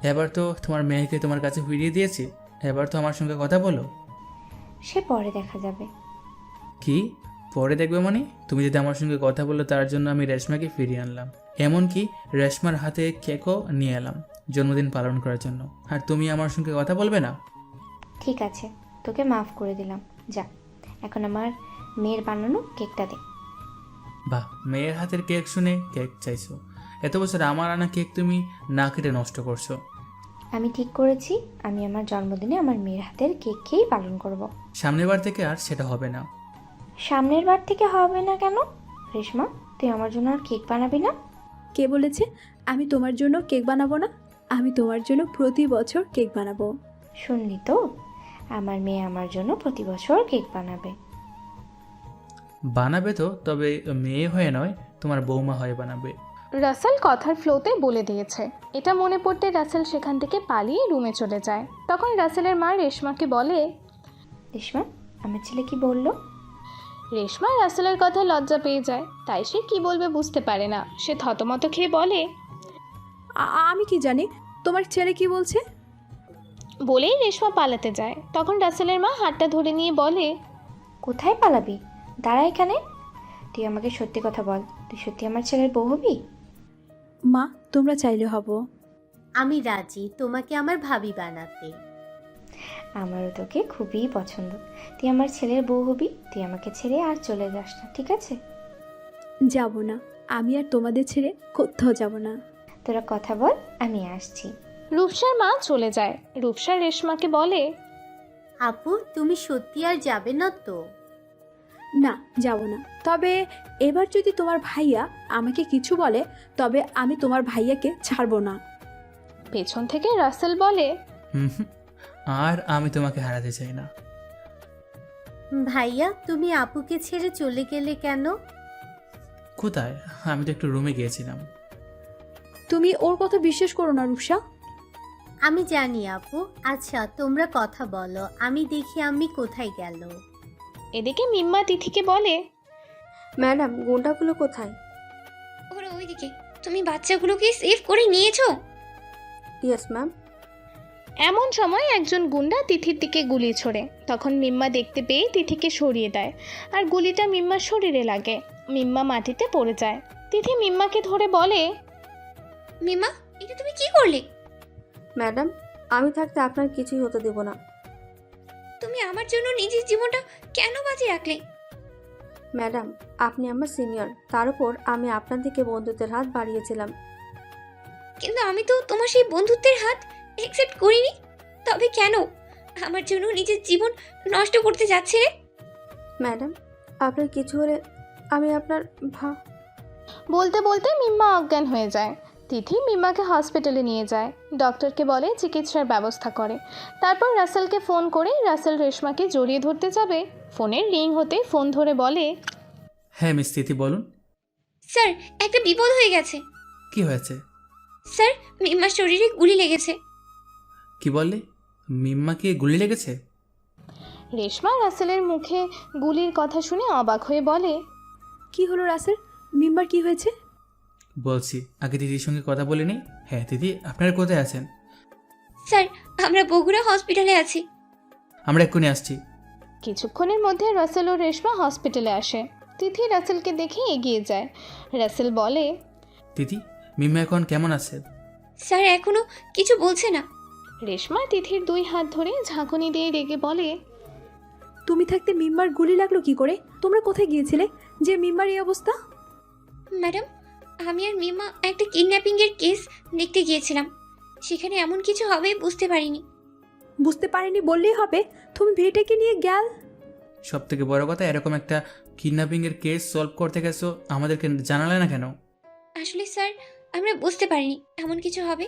এবার তো তোমার মেয়েকে তোমার কাছে ফিরিয়ে দিয়েছি, এবার তো আমার সঙ্গে কথা বলো। সে পরে দেখা যাবে। কি পরে দেখবে মানে? তুমি যদি আমার সঙ্গে কথা বলো তার জন্য আমি রেশমাকে ফিরিয়ে আনলাম, এমনকি রেশমার হাতে কেকও নিয়ে এলাম জন্মদিন পালন করার জন্য, আর তুমি আমার সঙ্গে কথা বলবে না? ঠিক আছে, তোকে মাফ করে দিলাম, যা এখন আমার মেয়ের বানানো কেকটা দে। বাহ, মেয়ের হাতের কেক শুনে কেক চাইছো? এত বছর আমার আনা কেক তুমি না কেটে নষ্ট করছো। আমি ঠিক করেছি, আমি আমার জন্মদিনে আমার মেয়ের হাতের কেক খেয়েই পালন করব। সামনের বার থেকে আর সেটা হবে না। সামনের বার থেকে হবে না কেন? রেশমা, তুই আমার জন্য আর কেক বানাবি না? কে বলেছে আমি তোমার জন্য কেক বানাবো না? আমি তোমার জন্য প্রতি বছর কেক বানাবো। শুনলি তো, আমার মেয়ে আমার জন্য প্রতি বছর কেক বানাবে। বানাবে তো, তবে মেয়ে হয়ে নয়, তোমার বৌমা হয়ে বানাবে। রাসেল কথার ফ্লোতে বলে দিয়েছে। এটা মনে পড়তে রাসেল সেখান থেকে পালিয়ে রুমে চলে যায়। তখন রাসেলের মা রেশমাকে বলে, রেশমা, আমার ছেলে কি বললো? রেশমা রাসেলের কথা লজ্জা পেয়ে যায়, তাই সে কি বলবে বুঝতে পারে না। সে থতমত খেয়ে বলে, আমি কি জানি তোমার ছেলে কি বলছে? বলেই রেশমা পালাতে যায়। তখন রাসেলের মা হাতটা ধরে নিয়ে বলে, কোথায় পালাবি? দাঁড়া এখানে। তুই আমাকে সত্যি কথা বল, তুই সত্যি আমার ছেলের বউ হবি? মা, তোমরা চাইলে হব। আমি রাজি তোমাকে আমার ভাবি বানাতে। আমারও তোকে খুবই পছন্দ। তুই আমার ছেলের বউ হবি, তুই আমাকে ছেড়ে আর চলে যাস না, ঠিক আছে? যাব না, আমি আর তোমাদের ছেড়ে কোথাও যাব না। তোরা কথা বল, আমি আসছি। রূপসার মা চলে যায়। রূপসা রেশমাকে বলে, আপু তুমি সত্যি আর যাবে না তো? না, যাব না। তবে এবার যদি তোমার ভাইয়া আমাকে কিছু বলে তবে আমি তোমার ভাইয়াকে ছাড়বো না। পেছন থেকে রাসেল বলে, হুম হুম, আর আমি তোমাকে হারাতে চাই না। ভাইয়া তুমি আপুকে ছেড়ে চলে গেলে কেন? কোথায়? আমি তো একটু রুমে গিয়েছিলাম। তুমি ওর কথা বিশ্বাস করো না রূপসা। আমি জানি আপু। আচ্ছা তোমরা কথা বলো, আমি দেখি আমি কোথায় গেল। এদিকে মিম্মা তিথিকে বলে, ম্যাডাম গুন্ডাগুলো কোথায়? ওরা ওইদিকে। তুমি বাচ্চাগুলোকে সেভ করে নিয়েছো? Yes ma'am. এমন সময় একজন গুন্ডা তিথির দিকে গুলি ছোড়ে। তখন মিম্মা দেখতে পেয়ে তিথিকে সরিয়ে দেয়, আর গুলিটা মিম্মার শরীরে লাগে। মিম্মা মাটিতে পড়ে যায়। তিথি মিম্মাকে ধরে বলে, মিমা, এটা তুমি কি করলে? ম্যাডাম আমি থাকতে আপনার কিছুই হতে দেব না। তুমি আমার জন্য নিজের জীবনটা কেন বাঁচিয়ে রাখলে? ম্যাডাম আপনি আমার সিনিয়র, তার উপর আমি আপনার দিকে বন্ধুত্বের হাত বাড়িয়েছিলাম। কিন্তু আমি তো তোমার সেই বন্ধুত্বের হাত অ্যাকসেপ্ট করিনি। তবে কেন আমার জন্য নিজের জীবন নষ্ট করতে যাচ্ছে? ম্যাডাম আপনার কিছু হলে আমি আপনার বলতে বলতে মিম্মা অজ্ঞান হয়ে যায়। তিথি মিম্মাকে হসপিটালে নিয়ে যায়। ডক্টরকে বলে চিকিৎসার ব্যবস্থা করে। তারপর রাসেলকে ফোন করে রাসেল রেশমাকে জড়িয়ে ধরতে যাবে। ফোনের রিং হতে ফোন ধরে বলে, হ্যাঁ মিস তিথি বলুন। স্যার, একটা বিপদ হয়ে গেছে। কি হয়েছে? স্যার, মিম্মার শরীরে গুলি লেগেছে। কি বললে? মিম্মাকে গুলি লেগেছে? রেশমা রাসেলের মুখে গুলির কথা শুনে অবাক হয়ে বলে, কি হলো রাসেল? মিম্বার কি হয়েছে? বলছি, আগে দিদির সঙ্গে কথা বলিনি। হ্যাঁ দিদি, আপনারা কোথায় আছেন? স্যার, আমরা বগুড়া হসপিটালে আছি। আমরা এক্ষুনি আসছি। কিছুক্ষণের মধ্যে রাসেল ও রেশমা হসপিটালে আসে। তিথি রাসেলকে দেখে এগিয়ে যায়। রাসেল বলে, দিদি, মিম্মা এখন কেমন আছে? স্যার এখনো কিছু বলছে না। রেশমা তিথির 2 হাত ধরে ঝাঁকুনি দিয়ে রেগে বলে, তুমি থাকতে মিম্বার গুলি লাগলো কি করে? তোমরা কোথায় গিয়েছিলে যে মিম্বার এই অবস্থা? ম্যাডাম, আমি আর মিম্মা একটা কিডন্যাপিংয়ের কেস দেখতে গিয়েছিলাম। সেখানে এমন কিছু হবে বুঝতে পারিনি। বুঝতে পারিনি বললেই হবে? তুমি মেয়েটাকে নিয়ে গেল। সব থেকে বড় কথা, এরকম একটা কিডন্যাপিংয়ের কেস সলভ করতে গেছো, আমাদেরকে জানালে না কেন? আসলে স্যার, আমরা বুঝতে পারিনি এমন কিছু হবে।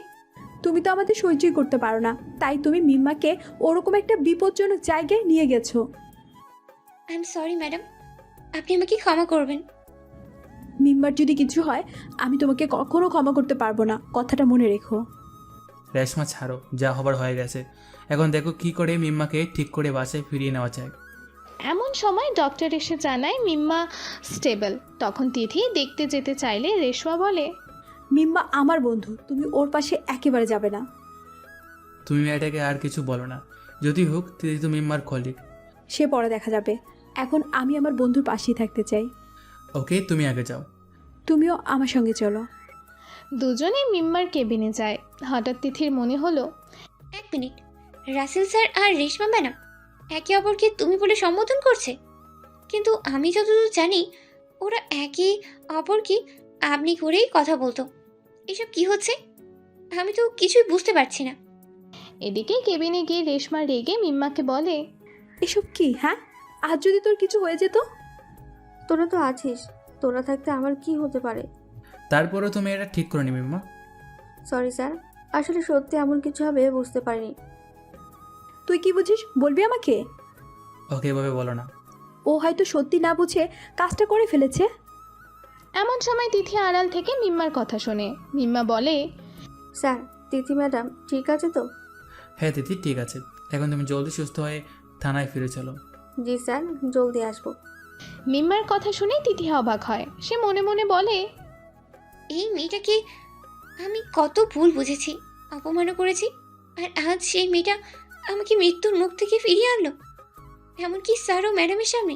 তুমি তো আমাদের সহ্যই করতে পারো না, তাই তুমি মিম্মাকে ওরকম একটা বিপজ্জনক জায়গায় নিয়ে গেছো। আই এম সরি ম্যাডাম, আপনি আমাকে ক্ষমা করবেন। মিম্বার যদি কিছু হয় আমি তোমাকে কখনো ক্ষমা করতে পারবো না, কথাটা মনে রেখো। রেশমা ছাড়ো, যা হবার হয়ে গেছে। এখন দেখো কি করে মিম্মাকে ঠিক করে বাসায় ফিরিয়ে নেওয়া যায়। এমন সময় ডক্টর এসে জানায় মিম্মা স্টেবল। তখন তিথি দেখতে যেতে চাইলে রেশমা বলে, মিম্মা আমার বন্ধু, তুমি ওর পাশে একেবারে যাবে না। তুমি মেয়েটাকে আর কিছু বলো না। যদি হোক দিদি তো মিম্মার কলিগ। সে পরে দেখা যাবে, এখন আমি আমার বন্ধুর পাশেই থাকতে চাই। ওকে, তুমি আগে যাও। তুমিও আমার সঙ্গে চলো। দুজনেই মিম্মার কেবিনে যায়। হঠাৎ তিথির মনে হলো, 1 মিনিট, রাসেল স্যার আর রেশমা ম্যাডাম একে অপরকে তুমি বলে সম্বোধন করছে। কিন্তু আমি যতদূর জানি ওরা একে অপরকে আপনি করেই কথা বলতো। এসব কি হচ্ছে? আমি তো কিছুই বুঝতে পারছি না। এদিকে কেবিনে গিয়ে রেশমা রেগে মিম্মাকে বলে, এসব কি? হ্যাঁ, আজ যদি তোর কিছু হয়ে যেত? তোরা তো আছিস, তোরা থাকতে আমার কি হতে পারে? তারপরেও তুমি এটা ঠিক করে নি মিম্মা। সরি স্যার, আসলে সত্যি এমন কিছু হবে বুঝতে পারিনি। তুই কি বুঝিস বলবি আমাকে? ওকে, এভাবে বলো না। ও হয়তো সত্যি না বুঝে কাজটা করে ফেলেছে। এমন সময় তিথি আড়াল থেকে মিম্মার কথা শোনে। মিম্মা বলে, স্যার তিথি ম্যাডাম ঠিক আছে তো? হ্যাঁ দিদি, ঠিক আছে। এখন তুমি জলদি সুস্থ হয়ে থানায় ফিরে চলো। জি স্যার, জলদি আসবো। মিম্মার কথা শুনে তিথি অবাক হয়। সে মনে মনে বলে, এই মেয়েটাকে আমি কত ভুল বুঝেছি, অপমানও করেছি, আর আজ সেই মেয়েটা আমাকে মৃত্যুর মুখ থেকে ফিরিয়ে আনলো। এমনকি স্যার ও ম্যাডামের সামনে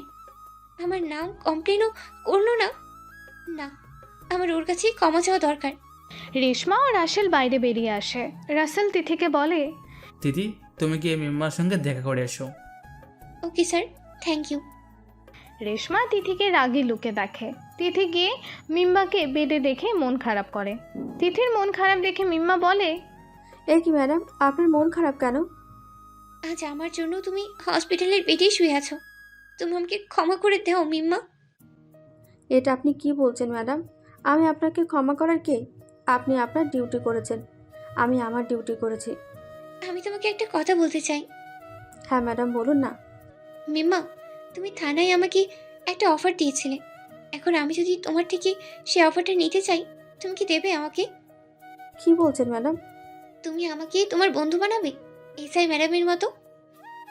আমার নাম কমপ্লেনও করলো না। না, আমার ওর কাছে ক্ষমা চাওয়া দরকার। রেশমা ও রাসেল বাইরে বেরিয়ে আসে। রাসেল তিথিকে বলে, দিদি, তুমি গিয়ে মিম্মার সঙ্গে দেখা করে এসো। Okay sir, thank you. Reshma তিথিকে রাগী লুকে দেখে। তিথি গিয়ে মিম্মাকে বেডে দেখে মন খারাপ করে। তিথির মন খারাপ দেখে মিম্মা বলে, এ কি ম্যাডাম, আপনার মন খারাপ কেন? আজ আমার জন্য তুমি হসপিটালের বেডে শুয়ে আছো। তুমি আমাকে ক্ষমা করে দাও মিম্মা। এটা আপনি কি বলছেন ম্যাডাম? আমি আপনাকে ক্ষমা করার কে? আপনি আপনার ডিউটি করেছেন, আমি আমার ডিউটি করেছি। আমি তোমাকে একটা কথা বলতে চাই। হ্যাঁ ম্যাডাম, বলুন না। মিম্মা, তুমি থানায় আমাকে একটা অফার দিয়েছিলে। এখন আমি যদি তোমার থেকে সেই অফারটা নিতে চাই, তুমি কি দেবে আমাকে? কি বলছেন ম্যাডাম? তুমি আমাকে তোমার বন্ধু বানাবে, এসআই ম্যাডামের মতো?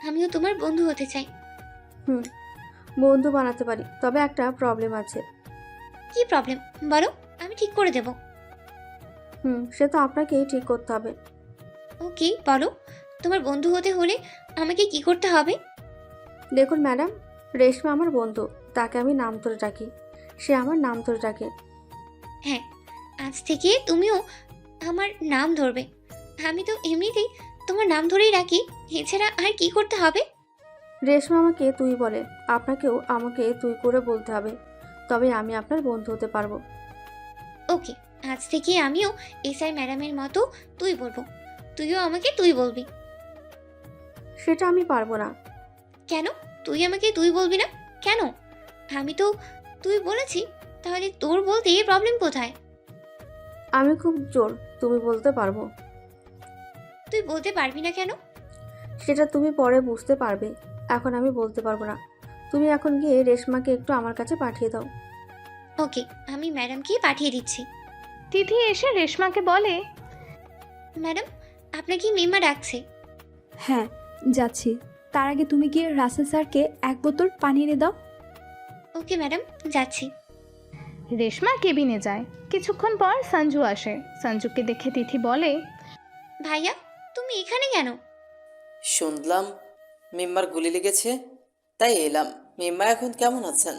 আমিও তোমার বন্ধু হতে চাই। বন্ধু বানাতে পারি, তবে একটা প্রবলেম আছে। কি প্রবলেম বলো, আমি ঠিক করে দেব। সে তো আপনাকেই ঠিক করতে হবে। ওকে বলো, তোমার বন্ধু হতে হলে আমাকে কি করতে হবে? দেখুন ম্যাডাম, রেশমা আমার বন্ধু, তাকে আমি নাম ধরে ডাকি, সে আমার নাম ধরে ডাকে। হ্যাঁ, আজ থেকে তুমিও আমার নাম ধরবে। আমি তো এমনিতেই তোমার নাম ধরেই রাখি, এছাড়া আর কি করতে হবে? রেশমা আমাকে তুই বলে, আপনাকেও আমাকে তুই করে বলতে হবে, তবে আমি আপনার বন্ধু হতে পারবো। ওকে, আজ থেকে আমিও এসআই ম্যাডামের মতো তুই বলবো, তুইও আমাকে তুই বলবি। সেটা আমি পারবো না। কেন তুই আমাকে তুই বলবি না কেন? আমি তো তুই বলেছি, তাহলে তোর বলতে প্রবলেম কোথায়? আমি খুব জোর তুমি বলতে পারবো। তুই বলতে পারবি না কেন? সেটা তুমি পরে বুঝতে পারবে, এখন আমি বলতে পারবো না। তুমি এখন গিয়ে রেশমাকে একটু আমার কাছে পাঠিয়ে দাও। ওকে, আমি ম্যাডামকে পাঠিয়ে দিচ্ছি। তিথি এসে রেশমাকে বলে, ম্যাডাম, আপনাকে মিম্মা ডাকছে। হ্যাঁ, যাচ্ছি। তার আগে তুমি গিয়ে রাসেল স্যারকে এক বোতল পানি এনে দাও। ওকে ম্যাডাম, যাচ্ছি। রেশমা কেবিনে যায়। কিছুক্ষণ পর সঞ্জু আসে। সঞ্জুকে দেখে তিথি বলে, ভাইয়া, তুমি এখানে কেন? শুনলাম মিম্মার গুলি লেগেছে, তাই এলাম। মিম্মা এখন কেমন আছেন?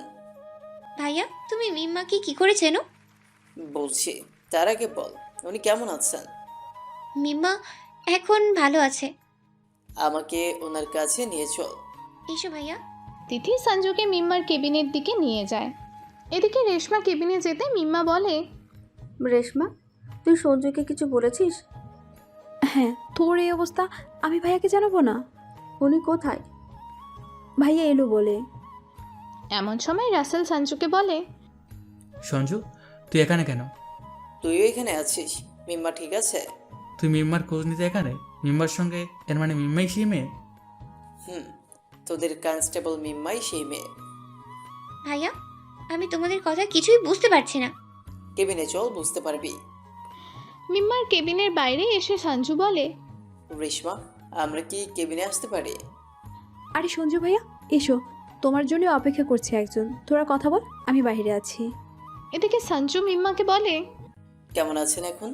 ভাইয়া, তুমি মিম্মাকে কি করে চেনো? বলছি, তার আগে বল উনি কেমন আছেন? মিম্মা এখন ভালো আছে। আমাকে ওনার কাছে নিয়ে চল। এসো ভাইয়া। তিথি সঞ্জুকে মিম্মার কেবিনের দিকে নিয়ে যায়। এদিকে রেশমা কেবিনে যেতে মিম্মা বলে, রেশমা, তুই সঞ্জুকে কিছু বলেছিস? হ্যাঁ, তোর এই অবস্থা আমি ভাইয়াকে জানাবো না? উনি কোথায়? ভাইয়া এলো বলে। এমন সময় রাসেল সঞ্জুকে বলে, সঞ্জু, তুই এখানে কেন? তুইও এখানে আছিস? মিম্মা ঠিক আছে? তুই মিম্মার খোঁজ নিতে এখানে? মিম্মার সঙ্গে এর মানে মিম্মাই সেই মেয়ে? তোদের কনস্টেবল মিম্মাই সেই মেয়ে। ভাইয়া, আমি তোমাদের কথা কিছুই বুঝতে পারছি না। কেবিনে চল, বুঝতে পারবি। মিম্মার কেবিনের বাইরে এসে সঞ্জু বলে, রেশমা, আমরা কি কেবিনে আসতে পারি? আরে সঞ্জু ভাইয়া, এসো, তোমার জন্য অপেক্ষা করছে একজন। তোরা কথা বল, আমি বাইরে আছি। এদিকে সঞ্জু মিম্মাকে বলে, কেমন আছেন এখন?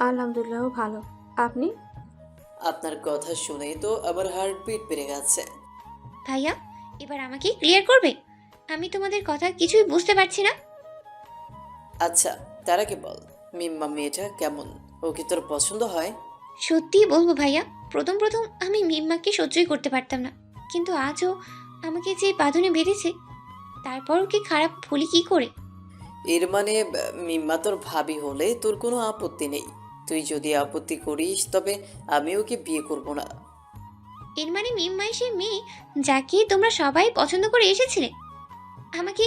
আলহামদুলিল্লাহ ভালো, আপনি? আপনার কথা শুনেই তো আবার হার্টবিট বেড়ে গেছে। ভাইয়া, এবার আমাকে ক্লিয়ার করবে? আমি তোমাদের কথা কিছুই বুঝতে পারছি না। আচ্ছা, তার আগে বল মিম্মা মেয়েটা কেমন? ও কি তোর পছন্দ হয়? সত্যিই বলবো ভাইয়া, প্রথম প্রথম আমি মিম্মাকে সহ্যই করতে পারতাম না, কিন্তু আজও আমাকে যে বাঁধনে বেঁধেছে, তারপরও কি খারাপ ভুলি কি করে? এর মানে মিম্মা তোর ভাবি হলে তোর কোনো আপত্তি নেই। তুই যদি আপত্তি করিস তবে আমি ওকে বিয়ে করব না। এর মানে মিম্মাই সেই মেয়ে যাকে তোমরা সবাই পছন্দ করে এসেছিলে? আমাকে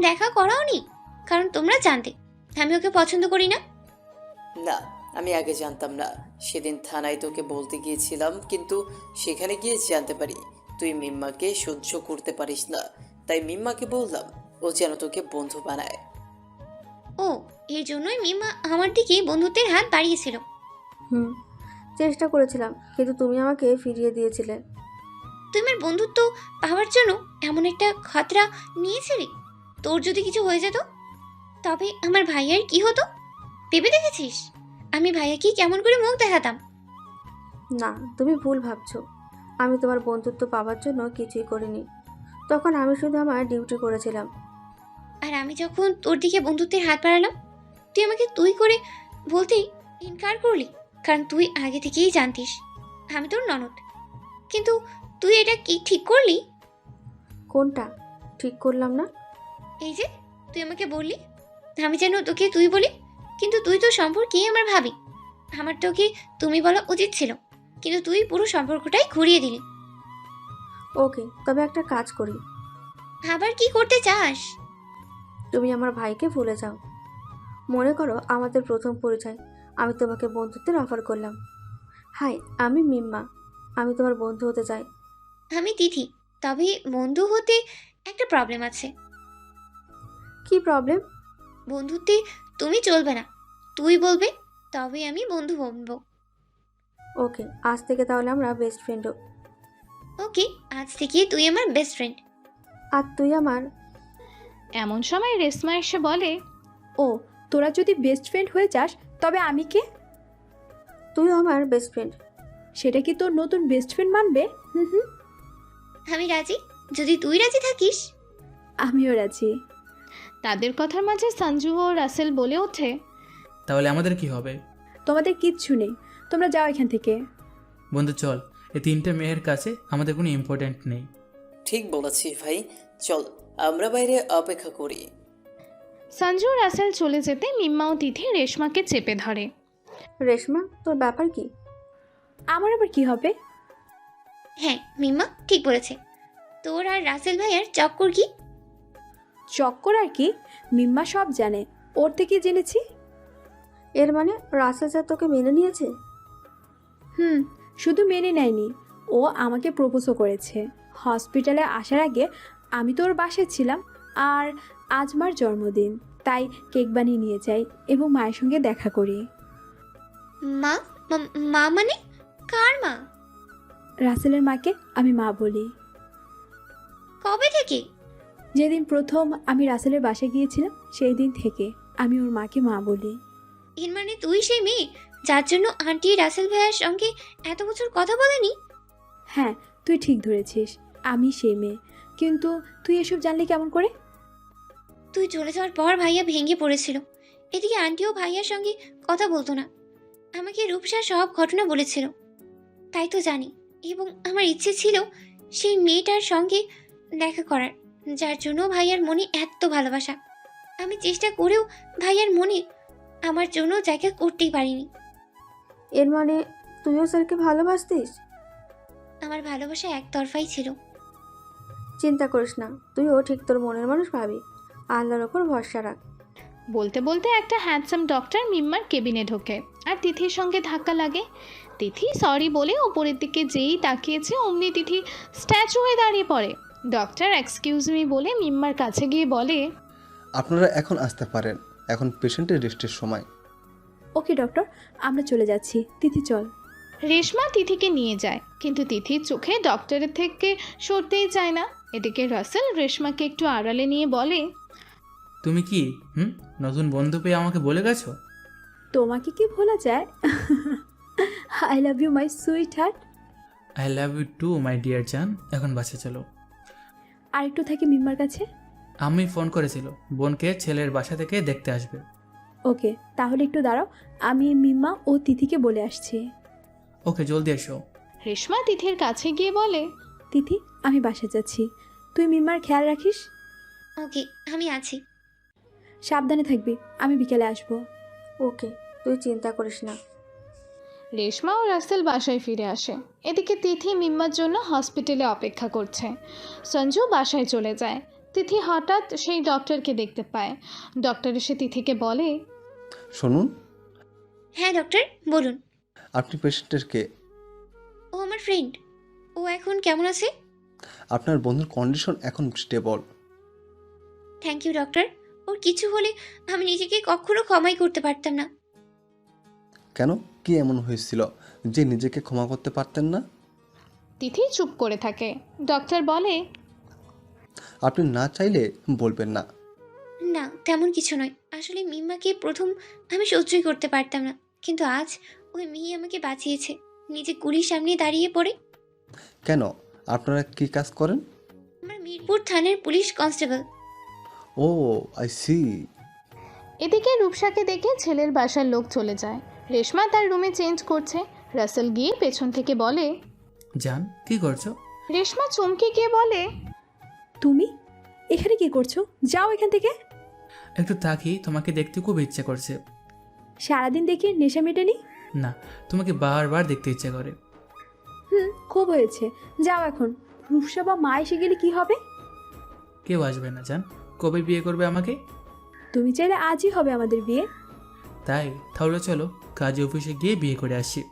দেখা করাওনি, কারণ তোমরা জানতে আমি ওকে পছন্দ করি না। না, আমি আগে জানতাম না। সেদিন থানায় তোকে বলতে গিয়েছিলাম, কিন্তু সেখানে গিয়ে জানতে পারি তুই মিম্মাকে সহ্য করতে পারিস না। তাই মিম্মাকে বললাম ও যেন তোকে বন্ধু বানায়। ও, এর জন্যই মিম্মা আমার দিকে বন্ধুত্বের হাত বাড়িয়েছিল। চেষ্টা করেছিলাম, কিন্তু তুমি আমাকে ফিরিয়ে দিয়েছিলে। তুই আমার বন্ধুত্ব পাওয়ার জন্য এমন একটা খতরা নিয়েছিলি? তোর যদি কিছু হয়ে যেত, তবে আমার ভাইয়ার কি হতো ভেবে দেখেছিস? আমি ভাইয়াকে কেমন করে মুখ দেখাতাম? না, তুমি ভুল ভাবছো। আমি তোমার বন্ধুত্ব পাওয়ার জন্য কিছুই করিনি। তখন আমি শুধু আমার ডিউটি করেছিলাম। আর আমি যখন তোর দিকে বন্ধুত্বের হাত বাড়ালাম, তুই আমাকে তুই করে বলতেই ইনকার করলি, কারণ তুই আগে থেকেই জানতিস আমি তোর ননদ। কিন্তু তুই এটা কি ঠিক করলি? কোনটা ঠিক করলাম না? এই যে তুই আমাকে বললি আমি যেন তোকে তুই বলি, কিন্তু তুই তো সম্পর্কেই আমার ভাবি। আমার তোকে তুমি বলা উচিত ছিল, কিন্তু তুই পুরো সম্পর্কটাই ঘুরিয়ে দিলি। ওকে, তবে একটা কাজ করি। আবার কি করতে চাস? তুমি আমার ভাইকে ভুলে যাও। মনে করো আমাদের প্রথম পরিচয়, আমি তোমাকে বন্ধুত্বের অফার করলাম। হাই, আমি মিম্মা, আমি তোমার বন্ধু হতে চাই। আমি তিথি, তবে বন্ধু হতে একটা প্রবলেম আছে। কি প্রবলেম? বন্ধুত্বে তুমি চলবে না, তুই বলবে, তবে আমি বন্ধু বলবো। ওকে, আজ থেকে তাহলে আমরা বেস্ট ফ্রেন্ড। ওকে, আজ থেকে তুই আমার বেস্ট ফ্রেন্ড। আর তুই আমার। এমন সময় রেশমা এসে বলে, ও, তোরা যদি বেস্ট ফ্রেন্ড হয়ে যাস তবে আমি কে? তুই আমার বেস্ট ফ্রেন্ড। সেটা কি তোর নতুন বেস্ট ফ্রেন্ড মানবে? হুম হুম, আমি রাজি, যদি তুই রাজি থাকিস। আমিও রাজি। তাদের কথার মাঝে সঞ্জু ও রাসেল বলে ওঠে, তাহলে আমাদের কি হবে? তোমাদের কিচ্ছু নেই, তোমরা যাও এখান থেকে। বন্ধু চল, এই 3টে মেয়ের কাছে আমাদের কোনো ইম্পর্ট্যান্ট নেই। ঠিক বলেছি ভাই, চল আমরা বাইরে অপেক্ষা করি। সঞ্জু ও রাসেল চলে যেতে মিম্মা ও তিথি রেশমাকে চেপে ধরে। রেশমা, তোর ব্যাপার কি? আমার আবার কি হবে? হ্যাঁ মিম্মা ঠিক বলেছে, তোর আর রাসেল ভাইয়ার চক্কর কি? চক্কর আর কি, মিম্মা সব জানে, ওর থেকে জেনেছি। এর মানে রাসেল স্যার তোকে মেনে নিয়েছে? হুম, শুধু মেনে নেয়নি, ও আমাকে প্রপোজও করেছে। হসপিটালে আসার আগে আমি তো ওর বাসায় ছিলাম, আর আজ মার জন্মদিন, তাই কেক বানিয়ে নিয়ে যাই এবং মায়ের সঙ্গে দেখা করি। মা? মা মানে কার মা? রাসেলের মাকে আমি মা বলি। কবে থেকে? যেদিন প্রথম আমি রাসেলের বাসায় গিয়েছিলাম সেই দিন থেকে আমি ওর মাকে মা বলি। এর মানে তুই সেই মেয়ে যার জন্য আন্টি রাসেল ভাইয়ার সঙ্গে এত বছর কথা বলেনি? হ্যাঁ, তুই ঠিক ধরেছিস, আমি সেই মেয়ে। কিন্তু তুই এসব জানলি কেমন করে? তুই চলে যাওয়ার পর ভাইয়া ভেঙে পড়েছিল, এদিকে আন্টিও ভাইয়ার সঙ্গে কথা বলতো না, আমাকে রূপসার সব ঘটনা বলেছিল, তাই তো জানি। এবং আমার ইচ্ছে ছিল সেই মেয়েটার সঙ্গে দেখা করার, যার জন্য ভাইয়ার মনে এত ভালোবাসা। আমি চেষ্টা করেও ভাইয়ার মনে আমার জন্য জায়গা করতেই পারিনি। এর মানে তুইও স্যারকে ভালোবাসতিস? আমার ভালোবাসা একতরফাই ছিল। চিন্তা করিস না, তুইও ঠিক তোর মনের মানুষ পাবি। আল্লাহর ওপর ভরসা রাখ। বলতে বলতে একটা হ্যান্ডসাম ডক্টর মিম্মার কেবিনে ঢোকে আর তিথির সঙ্গে ধাক্কা লাগে। তিথি সরি বলে ওপরের দিকে যেই তাকিয়েছে অমনি তিথি স্ট্যাচু হয়ে দাঁড়িয়ে পড়ে। ডক্টর এক্সকিউজ মি বলে মিম্মার কাছে গিয়ে বলে, আপনারা এখন আসতে পারেন, এখন পেশেন্টের রেস্টের সময়। ওকে ডক্টর, আমরা চলে যাচ্ছি, তিথি চল। রেশমা তিথিকে নিয়ে যায়, কিন্তু তিথির চোখে ডক্টরের থেকে সরতেই চায় না। এদিকে রাসেল রেশমাকে একটু আড়ালে নিয়ে বলে, তুমি কি নতুন বন্ধু পেয়ে আমাকে বলে গেছো? তোমাকে কি ভোলা যায়? I love you my sweetheart. I love you too my dear জান। এখন বাসে চলো। আর একটু থাকি মিম্মার কাছে। আমি ফোন করেছিল, বোনকে ছেলের বাসা থেকে দেখতে আসবে। ওকে, তাহলে একটু দাঁড়াও, আমি মিম্মা ও তিথিকে বলে আসছি। ওকে, জলদি এসো। রেশমা তিথির কাছে গিয়ে বলে, তিথি, আমি বাসা যাচ্ছি, তুই মিম্মার খেয়াল রাখিস। ওকে, আমি আছি। সাবধানে থাকবি, আমি বিকেলে আসবো। ওকে, তুই চিন্তা করিস না। রেশমা ও রাসেল বাসায় ফিরে আসে। এদিকে তিথি মিম্মার জন্য হসপিটালে অপেক্ষা করছে। সঞ্জু বাসায় চলে যায়। তিথি হঠাৎ সেই ডক্টরকে দেখতে পায়। ডক্টর এসে তিথিকে বলে, শুনুন। হ্যাঁ ডক্টর, বলুন। আপনি পেশেন্টের কে? ও আমার ফ্রেন্ড। ও এখন কেমন আছে? আপনার বন্ধুর কন্ডিশন এখন স্টেবল। Thank you doctor. ওর কিছু হলে আমি নিজেকে কখনো ক্ষমাই করতে পারতাম না। কেন, কি এমন হয়েছিল যে নিজেকে ক্ষমা করতে পারতেন না? তিথি চুপ করে থাকে। ডক্টর বলে, আপনি না চাইলে বলবেন না। না, তেমন কিছু নয়। আসলে মিম্মাকে প্রথম আমি সহ্যই করতে পারতাম না, কিন্তু আজ ওই মেয়ে আমাকে বাঁচিয়েছে। নিজে গুলির সামনে দাঁড়িয়ে পড়ে। কেন, আপনারা কি কাজ করেন? আমার মিরপুর থানার পুলিশ কনস্টেবল। ও, আই সি। এদিকে রূপসাকে দেখে ছেলের বাসার লোক চলে যায়। রেশমা তার রুমে চেঞ্জ করছে। রাসেল গিয়ে পেছন থেকে বলে, জান কি করছো? রেশমা চমকে গিয়ে বলে, তুমি এখানে কি করছো? যাও এখান থেকে। একটু তাকি, তোমাকে দেখতে খুব ইচ্ছে করছে। সারাদিন দেখি নেশা মেটেনি। না, তোমাকে বারবার দেখতে ইচ্ছে করে। খুব হয়েছে, যাও এখন। রূপসা বা মা এসে গেলে কি হবে? কেউ আসবে না জান। কবে বিয়ে করবে আমাকে? তুমি চাইলে আজই হবে আমাদের বিয়ে। তাই তাহলে চলো কাজী অফিসে গিয়ে বিয়ে করে আসি।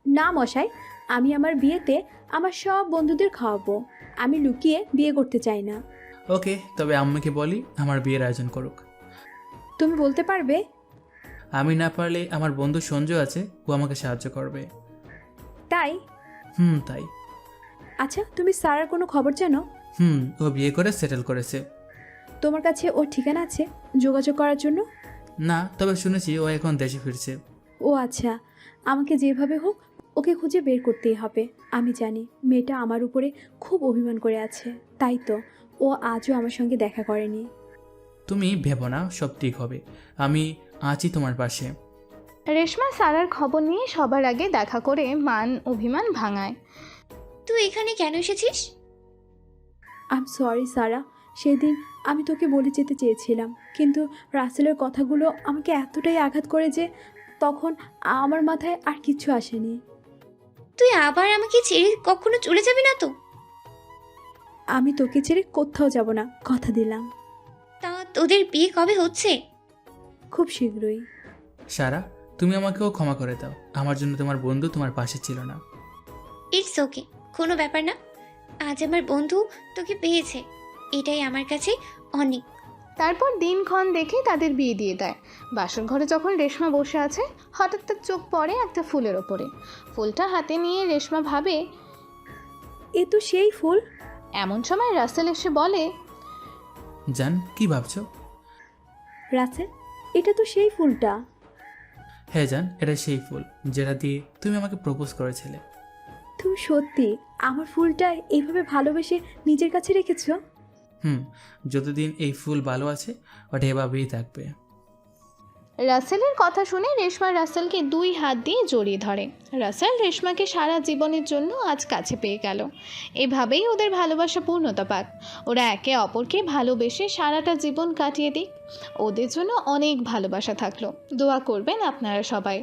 না মশাই, আমি আমার বিয়েতে আমার সব বন্ধুদের খাওয়াবো। আমি লুকিয়ে বিয়ে করতে চাই না। ওকে, তবে আম্মাকে বলি আমার বিয়ের আয়োজন করুক। তুমি বলতে পারবে? আমি না পারলে আমার বন্ধু সঞ্জয় আছে, ও আমাকে সাহায্য করবে। তাই? তাই। আচ্ছা, তুমি স্যারের কোনো খবর জানো? ও বিয়ে করে সেটেল করেছে। তোমার কাছে ওর ঠিকানা আছে যোগাযোগ করার জন্য? না, তবে শুনেছি ও এখন দেশে ফিরছে। ও আচ্ছা, আমাকে যেভাবে হোক ওকে খুঁজে বের করতেই হবে। আমি জানি মেয়েটা আমার উপরে খুব অভিমান করে আছে, তাই তো ও আজও আমার সঙ্গে দেখা করেনি। তুমি ভেবো না, সব ঠিক হবে। আমি আছি তোমার পাশে। রেশমা সারার খবর নিয়ে সবার আগে দেখা করে মান অভিমান ভাঙায়। তুই এখানে কেন এসেছিস? আই এম সরি সারা, সেদিন আমি তোকে বলে যেতে চেয়েছিলাম, কিন্তু রাসেলের কথাগুলো আমাকে এতটাই আঘাত করে যে তখন আমার মাথায় আর কিছু আসেনি। তুই আবার আমাকে ছেড়ে কখনো চলে যাবি না তো? আমি তোকে ছেড়ে কোথাও যাব না, কথা দিলাম। তা তোদের বিয়ে কবে হচ্ছে? খুব শীঘ্রই। সারা, তুমি আমাকেও ক্ষমা করে দাও, আমার জন্য তোমার বন্ধু তোমার পাশে ছিল না। ইটস ওকে, কোনো ব্যাপার না। আজ আমার বন্ধু তোকে পেয়েছে, এটাই আমার কাছে অনেক। তারপর দিনক্ষণ দেখে তাদের বিয়ে দিয়ে দেয়। বাসর ঘরে যখন রেশমা বসে আছে, হঠাৎ তার চোখ পড়ে একটা ফুলের ওপরে। ফুলটা হাতে নিয়ে রেশমা ভাবে, এ তো সেই ফুল। এমন সময় রাসেল এসে বলে, জান কি ভাবছো? রাসেল, এটা তো সেই ফুলটা। হ্যাঁ জান, এটা সেই ফুল যেটা দিয়ে তুমি আমাকে প্রপোজ করেছিলে। তুমি সত্যি আমার ফুলটা এইভাবে ভালোবেসে নিজের কাছে রেখেছো? যতদিন এই ফুল ভালো আছে ওটা এভাবেই থাকবে। রাসেলের কথা শুনে রেশমা রাসেলকে 2 হাত দিয়ে জড়িয়ে ধরে। রাসেল রেশমাকে সারা জীবনের জন্য আজ কাছে পেয়ে গেল। এভাবেই ওদের ভালোবাসা পূর্ণতা পাক। ওরা একে অপরকে ভালোবেসে সারাটা জীবন কাটিয়ে দিক। ওদের জন্য অনেক ভালোবাসা থাকলো। দোয়া করবেন আপনারা সবাই।